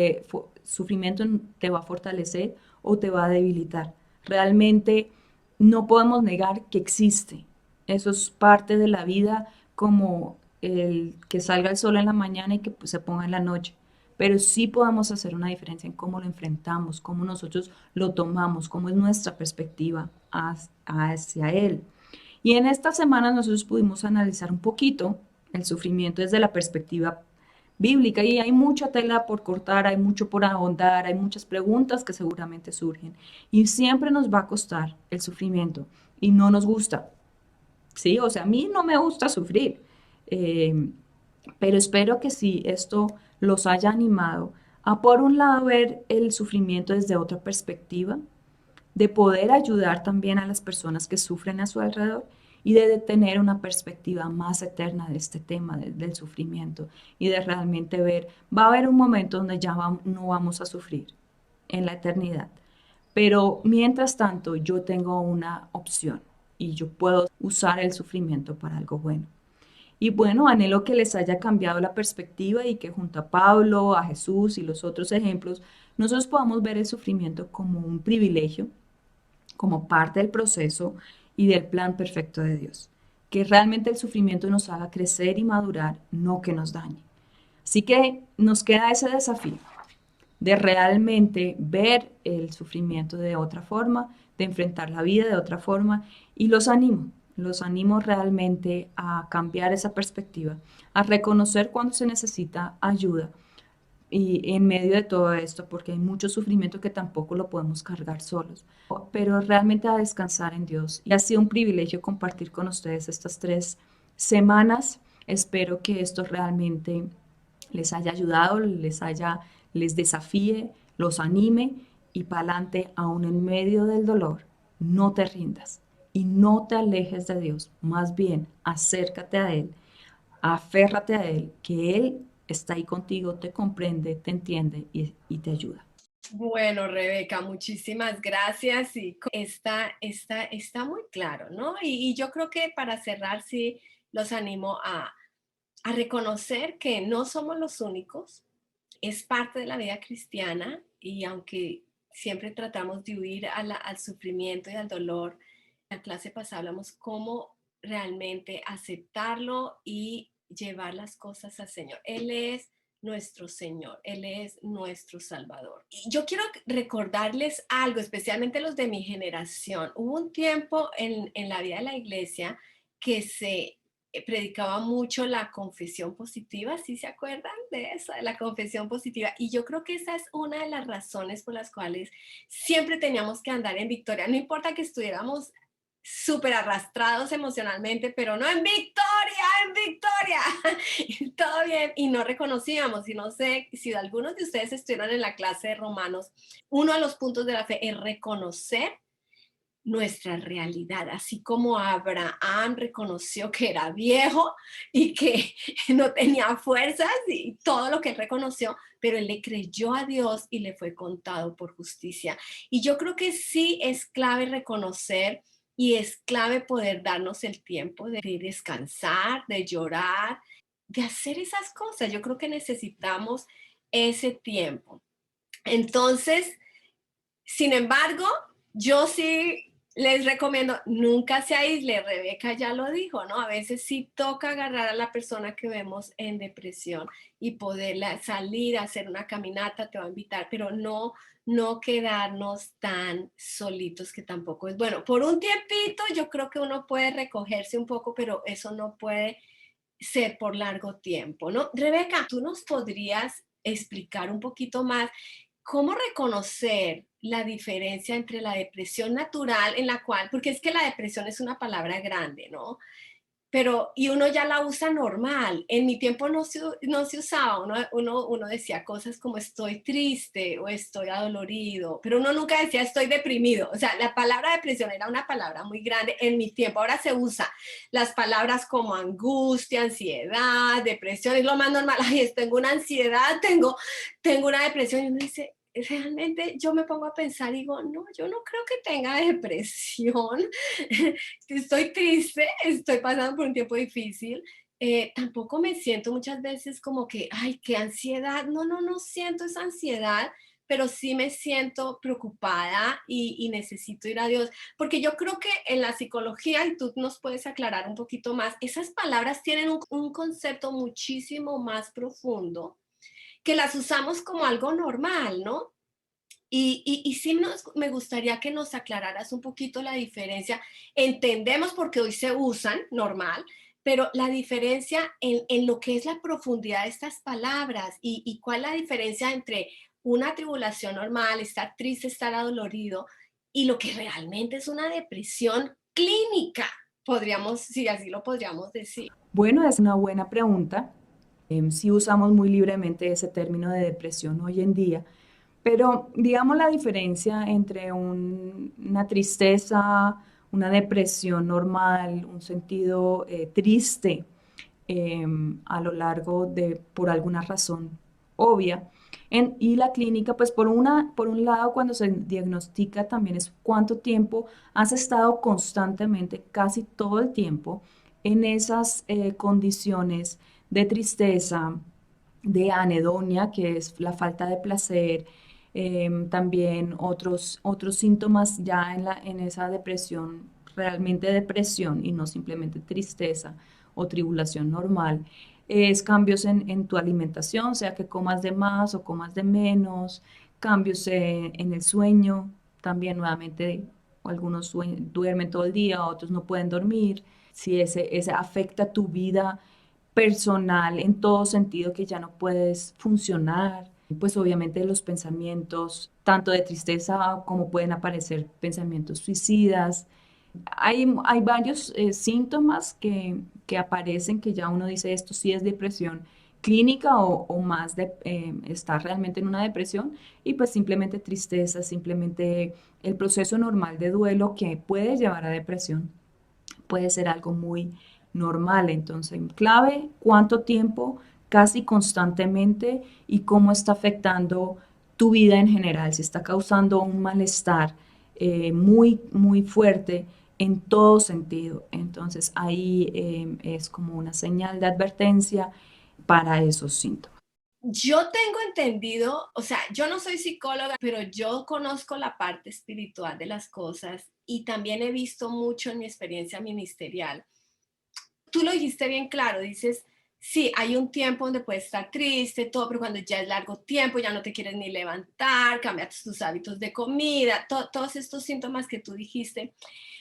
sufrimiento te va a fortalecer o te va a debilitar. Realmente no podemos negar que existe. Eso es parte de la vida, como el que salga el sol en la mañana y que se ponga en la noche. Pero sí podemos hacer una diferencia en cómo lo enfrentamos, cómo nosotros lo tomamos, cómo es nuestra perspectiva hacia él. Y en esta semana nosotros pudimos analizar un poquito el sufrimiento desde la perspectiva bíblica y hay mucha tela por cortar, hay mucho por ahondar, hay muchas preguntas que seguramente surgen y siempre nos va a costar el sufrimiento y no nos gusta, ¿sí? O sea, a mí no me gusta sufrir, eh, pero espero que sí, esto los haya animado a por un lado ver el sufrimiento desde otra perspectiva, de poder ayudar también a las personas que sufren a su alrededor y de tener una perspectiva más eterna de este tema del sufrimiento y de realmente ver, va a haber un momento donde ya no vamos a sufrir en la eternidad, pero mientras tanto yo tengo una opción y yo puedo usar el sufrimiento para algo bueno. Y bueno, anhelo que les haya cambiado la perspectiva y que junto a Pablo, a Jesús y los otros ejemplos, nosotros podamos ver el sufrimiento como un privilegio, como parte del proceso y del plan perfecto de Dios. Que realmente el sufrimiento nos haga crecer y madurar, no que nos dañe. Así que nos queda ese desafío de realmente ver el sufrimiento de otra forma, de enfrentar la vida de otra forma y los animo realmente a cambiar esa perspectiva, a reconocer cuando se necesita ayuda y en medio de todo esto, porque hay mucho sufrimiento que tampoco lo podemos cargar solos, pero realmente a descansar en Dios. Y ha sido un privilegio compartir con ustedes estas 3 semanas. Espero que esto realmente les haya ayudado, les desafíe, los anime y para adelante, aún en medio del dolor, no te rindas y no te alejes de Dios. Más bien, acércate a Él, aférrate a Él, que Él está ahí contigo, te comprende, te entiende y te ayuda. Bueno, Rebeca, muchísimas gracias. Y está muy claro, ¿no? Y yo creo que para cerrar, sí, los animo a reconocer que no somos los únicos, es parte de la vida cristiana y aunque siempre tratamos de huir al sufrimiento y al dolor, en la clase pasada hablamos cómo realmente aceptarlo y llevar las cosas al Señor. Él es nuestro Señor, Él es nuestro Salvador. Y yo quiero recordarles algo, especialmente los de mi generación. Hubo un tiempo en la vida de la iglesia que se predicaba mucho la confesión positiva, ¿sí se acuerdan de eso, de la confesión positiva? Y yo creo que esa es una de las razones por las cuales siempre teníamos que andar en victoria, no importa que estuviéramos súper arrastrados emocionalmente, pero no en victoria, en victoria. Todo bien, y no reconocíamos, y no sé si algunos de ustedes estuvieron en la clase de Romanos, uno de los puntos de la fe es reconocer nuestra realidad, así como Abraham reconoció que era viejo y que no tenía fuerzas y todo lo que él reconoció, pero él le creyó a Dios y le fue contado por justicia. Y yo creo que sí es clave reconocer y es clave poder darnos el tiempo de descansar, de llorar, de hacer esas cosas. Yo creo que necesitamos ese tiempo. Entonces, sin embargo, yo sí les recomiendo, nunca se aísle, Rebeca ya lo dijo, ¿no? A veces sí toca agarrar a la persona que vemos en depresión y poderla salir a hacer una caminata, te va a invitar, pero no quedarnos tan solitos, que tampoco es bueno. Por un tiempito yo creo que uno puede recogerse un poco, pero eso no puede ser por largo tiempo, ¿no? Rebeca, ¿tú nos podrías explicar un poquito más cómo reconocer la diferencia entre la depresión natural en la cual, porque es que la depresión es una palabra grande, ¿no? Pero, y uno ya la usa normal. En mi tiempo no se usaba, uno decía cosas como estoy triste o estoy adolorido, pero uno nunca decía estoy deprimido. O sea, la palabra depresión era una palabra muy grande en mi tiempo. Ahora se usa las palabras como angustia, ansiedad, depresión, es lo más normal. Ay, tengo una ansiedad, tengo una depresión, y uno dice, realmente yo me pongo a pensar y digo, no, yo no creo que tenga depresión. Estoy triste, estoy pasando por un tiempo difícil. Tampoco me siento muchas veces como que, ay, qué ansiedad. No siento esa ansiedad, pero sí me siento preocupada y necesito ir a Dios. Porque yo creo que en la psicología, y tú nos puedes aclarar un poquito más, esas palabras tienen un concepto muchísimo más profundo que las usamos como algo normal, ¿no? Y sí me gustaría que nos aclararas un poquito la diferencia. Entendemos porque hoy se usan normal, pero la diferencia en lo que es la profundidad de estas palabras y cuál es la diferencia entre una tribulación normal, estar triste, estar adolorido, y lo que realmente es una depresión clínica, podríamos, si así lo podríamos decir. Bueno, es una buena pregunta. Sí usamos muy libremente ese término de depresión hoy en día, pero digamos la diferencia entre una tristeza, una depresión normal, un sentido triste a lo largo de, por alguna razón obvia. Y la clínica, pues por un lado, cuando se diagnostica también es cuánto tiempo has estado constantemente, casi todo el tiempo, en esas condiciones de tristeza, de anedonia, que es la falta de placer, también otros síntomas ya en esa depresión, realmente depresión y no simplemente tristeza o tribulación normal, es cambios en tu alimentación, sea que comas de más o comas de menos, cambios en el sueño, también nuevamente algunos duermen todo el día, otros no pueden dormir, si ese afecta tu vida personal en todo sentido que ya no puedes funcionar, pues obviamente los pensamientos, tanto de tristeza como pueden aparecer pensamientos suicidas. Hay varios síntomas que aparecen que ya uno dice esto sí es depresión clínica o más de estar realmente en una depresión y pues simplemente tristeza, simplemente el proceso normal de duelo que puede llevar a depresión puede ser algo muy normal. Entonces, clave, cuánto tiempo, casi constantemente y cómo está afectando tu vida en general, si está causando un malestar muy fuerte en todo sentido. Entonces, ahí es como una señal de advertencia para esos síntomas. Yo tengo entendido, o sea, yo no soy psicóloga, pero yo conozco la parte espiritual de las cosas y también he visto mucho en mi experiencia ministerial. Tú lo dijiste bien claro, dices, sí, hay un tiempo donde puedes estar triste, todo, pero cuando ya es largo tiempo, ya no te quieres ni levantar, cambias tus hábitos de comida, todos estos síntomas que tú dijiste,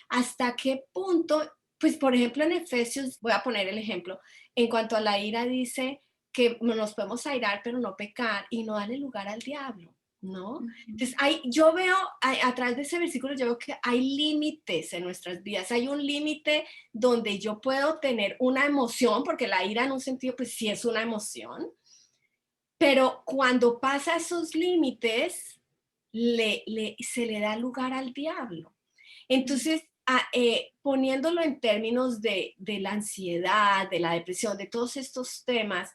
¿hasta qué punto? Pues, por ejemplo, en Efesios, voy a poner el ejemplo, en cuanto a la ira dice que nos podemos airar, pero no pecar y no darle lugar al diablo. ¿no? Ujú. Entonces, yo veo, a través de ese versículo, yo veo que hay límites en nuestras vidas. Hay un límite donde yo puedo tener una emoción, porque la ira en un sentido, pues sí es una emoción, pero cuando pasa esos límites, se le da lugar al diablo. Mm. Entonces, poniéndolo en términos de la ansiedad, de la depresión, de todos estos temas,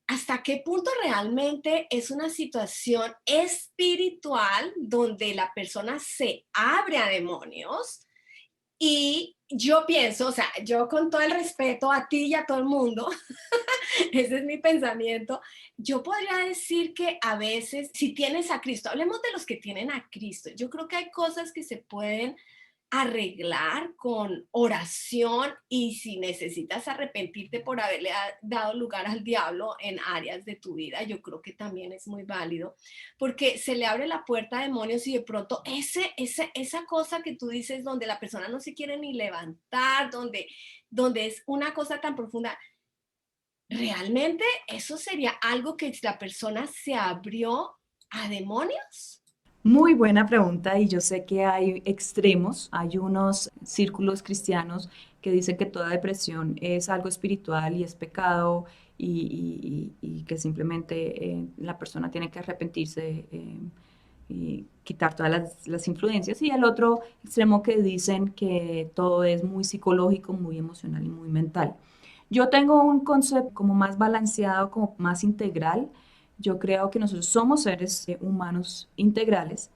¿hasta qué punto realmente es una situación espiritual donde la persona se abre a demonios? Y yo pienso, o sea, yo con todo el respeto a ti y a todo el mundo, ese es mi pensamiento, yo podría decir que a veces, si tienes a Cristo, hablemos de los que tienen a Cristo, yo creo que hay cosas que se pueden arreglar con oración y si necesitas arrepentirte por haberle dado lugar al diablo en áreas de tu vida, yo creo que también es muy válido, porque se le abre la puerta a demonios y de pronto esa cosa que tú dices donde la persona no se quiere ni levantar, donde es una cosa tan profunda, ¿realmente eso sería algo que la persona se abrió a demonios? Muy buena pregunta y yo sé que hay extremos, hay unos círculos cristianos que dicen que toda depresión es algo espiritual y es pecado y que simplemente la persona tiene que arrepentirse y quitar todas las influencias y el otro extremo que dicen que todo es muy psicológico, muy emocional y muy mental. Yo tengo un concepto como más balanceado, como más integral. Yo creo que nosotros somos seres humanos integrales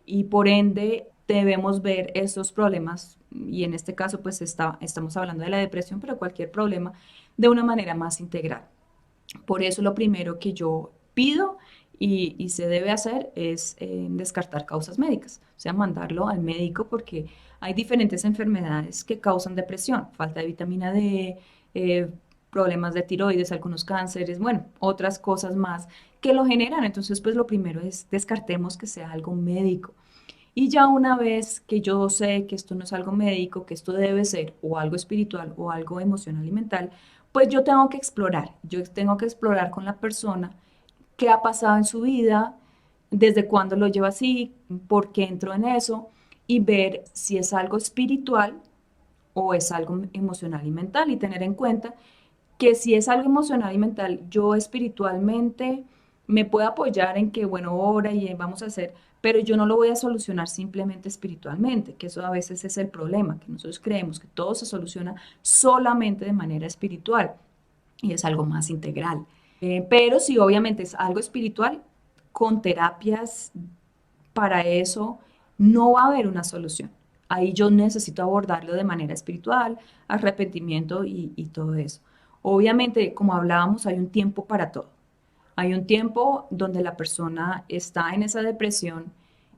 y por ende debemos ver esos problemas, y en este caso pues estamos hablando de la depresión, pero cualquier problema, de una manera más integral. Por eso lo primero que yo pido y se debe hacer es descartar causas médicas, o sea, mandarlo al médico porque hay diferentes enfermedades que causan depresión, falta de vitamina D, eh, problemas de tiroides, algunos cánceres, bueno, otras cosas más que lo generan. Entonces, pues lo primero es descartemos que sea algo médico. Y ya una vez que yo sé que esto no es algo médico, que esto debe ser o algo espiritual o algo emocional y mental, pues yo tengo que explorar con la persona qué ha pasado en su vida, desde cuándo lo lleva así, por qué entró en eso y ver si es algo espiritual o es algo emocional y mental y tener en cuenta que si es algo emocional y mental, yo espiritualmente me puedo apoyar en que, bueno, ora y vamos a hacer, pero yo no lo voy a solucionar simplemente espiritualmente, que eso a veces es el problema, que nosotros creemos que todo se soluciona solamente de manera espiritual y es algo más integral. Pero si obviamente es algo espiritual, con terapias para eso no va a haber una solución. Ahí yo necesito abordarlo de manera espiritual, arrepentimiento y todo eso. Obviamente, como hablábamos, hay un tiempo para todo. Hay un tiempo donde la persona está en esa depresión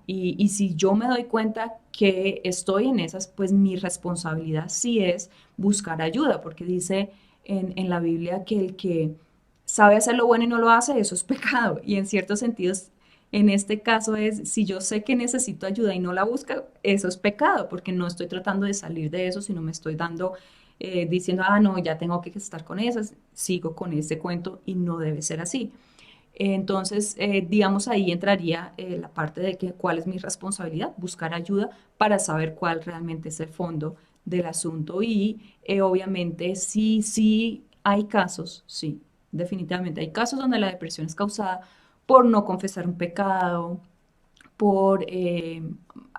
y si yo me doy cuenta que estoy en esas, pues mi responsabilidad sí es buscar ayuda, porque dice en la Biblia que el que sabe hacer lo bueno y no lo hace, eso es pecado. Y en ciertos sentidos, en este caso es, si yo sé que necesito ayuda y no la busco, eso es pecado, porque no estoy tratando de salir de eso, sino me estoy dando, diciendo, ah, no, ya tengo que estar con esas, sigo con ese cuento y no debe ser así. Entonces, digamos, ahí entraría la parte de que cuál es mi responsabilidad, buscar ayuda para saber cuál realmente es el fondo del asunto. Y obviamente, sí, sí hay casos, sí, definitivamente hay casos donde la depresión es causada por no confesar un pecado, por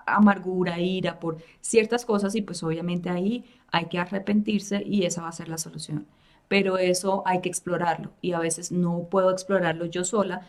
amargura, ira, por ciertas cosas y pues obviamente ahí hay que arrepentirse y esa va a ser la solución. Pero eso hay que explorarlo y a veces no puedo explorarlo yo sola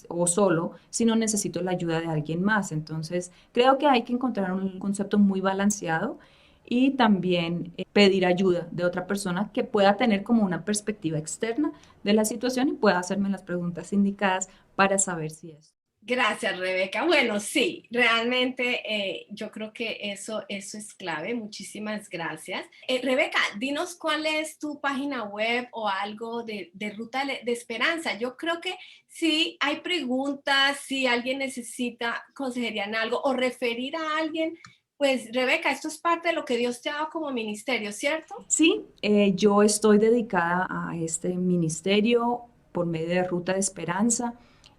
o solo, si no necesito la ayuda de alguien más. Entonces creo que hay que encontrar un concepto muy balanceado y también pedir ayuda de otra persona que pueda tener como una perspectiva externa de la situación y pueda hacerme las preguntas indicadas para saber si es. Gracias, Rebeca. Bueno, sí, realmente yo creo que eso es clave. Muchísimas gracias. Rebeca, dinos cuál es tu página web o algo de Ruta de Esperanza. Yo creo que si hay preguntas, si alguien necesita consejería en algo o referir a alguien, pues Rebeca, esto es parte de lo que Dios te ha dado como ministerio, ¿cierto? Sí, yo estoy dedicada a este ministerio por medio de Ruta de Esperanza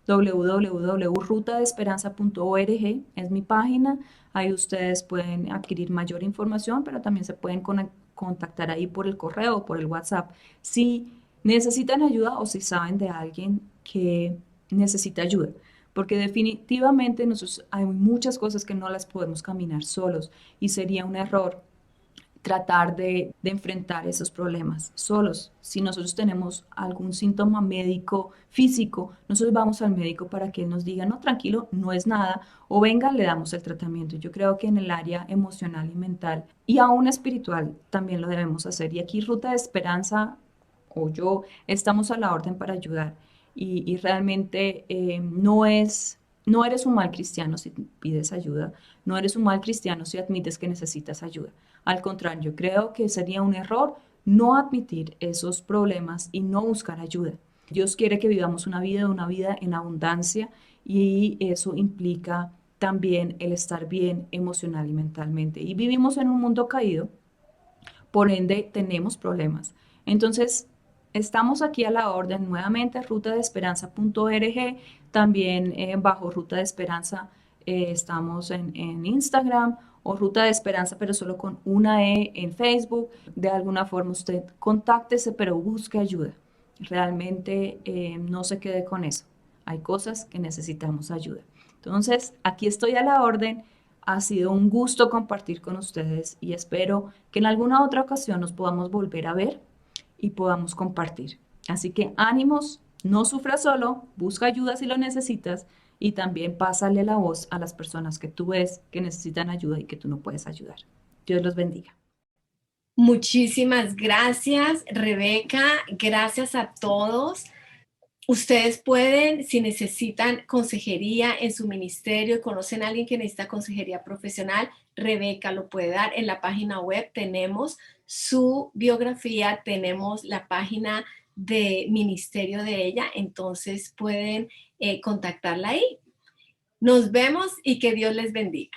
www.rutadesperanza.org es mi página. Ahí ustedes pueden adquirir mayor información, pero también se pueden contactar ahí por el correo o por el WhatsApp si necesitan ayuda o si saben de alguien que necesita ayuda. Porque definitivamente hay muchas cosas que no las podemos caminar solos y sería un error tratar de enfrentar esos problemas solos. Si nosotros tenemos algún síntoma médico, físico, nosotros vamos al médico para que él nos diga, no, tranquilo, no es nada, o venga, le damos el tratamiento. Yo creo que en el área emocional y mental y aún espiritual también lo debemos hacer. Y aquí Ruta de Esperanza o yo estamos a la orden para ayudar. Y realmente no eres un mal cristiano si pides ayuda, no eres un mal cristiano si admites que necesitas ayuda. Al contrario, yo creo que sería un error no admitir esos problemas y no buscar ayuda. Dios quiere que vivamos una vida en abundancia y eso implica también el estar bien emocional y mentalmente. Y vivimos en un mundo caído, por ende tenemos problemas. Entonces, estamos aquí a la orden nuevamente, rutadesperanza.org, también bajo Ruta de Esperanza estamos en Instagram o Ruta de Esperanza, pero solo con una E en Facebook. De alguna forma usted contáctese, pero busque ayuda. Realmente no se quede con eso. Hay cosas que necesitamos ayuda. Entonces, aquí estoy a la orden. Ha sido un gusto compartir con ustedes y espero que en alguna otra ocasión nos podamos volver a ver y podamos compartir. Así que ánimos, no sufras solo, busca ayuda si lo necesitas y también pásale la voz a las personas que tú ves que necesitan ayuda y que tú no puedes ayudar. Dios los bendiga. Muchísimas gracias, Rebeca. Gracias a todos. Ustedes pueden, si necesitan consejería en su ministerio, conocen a alguien que necesita consejería profesional, Rebeca lo puede dar. En la página web tenemos su biografía, tenemos la página de ministerio de ella, entonces pueden contactarla ahí. Nos vemos y que Dios les bendiga.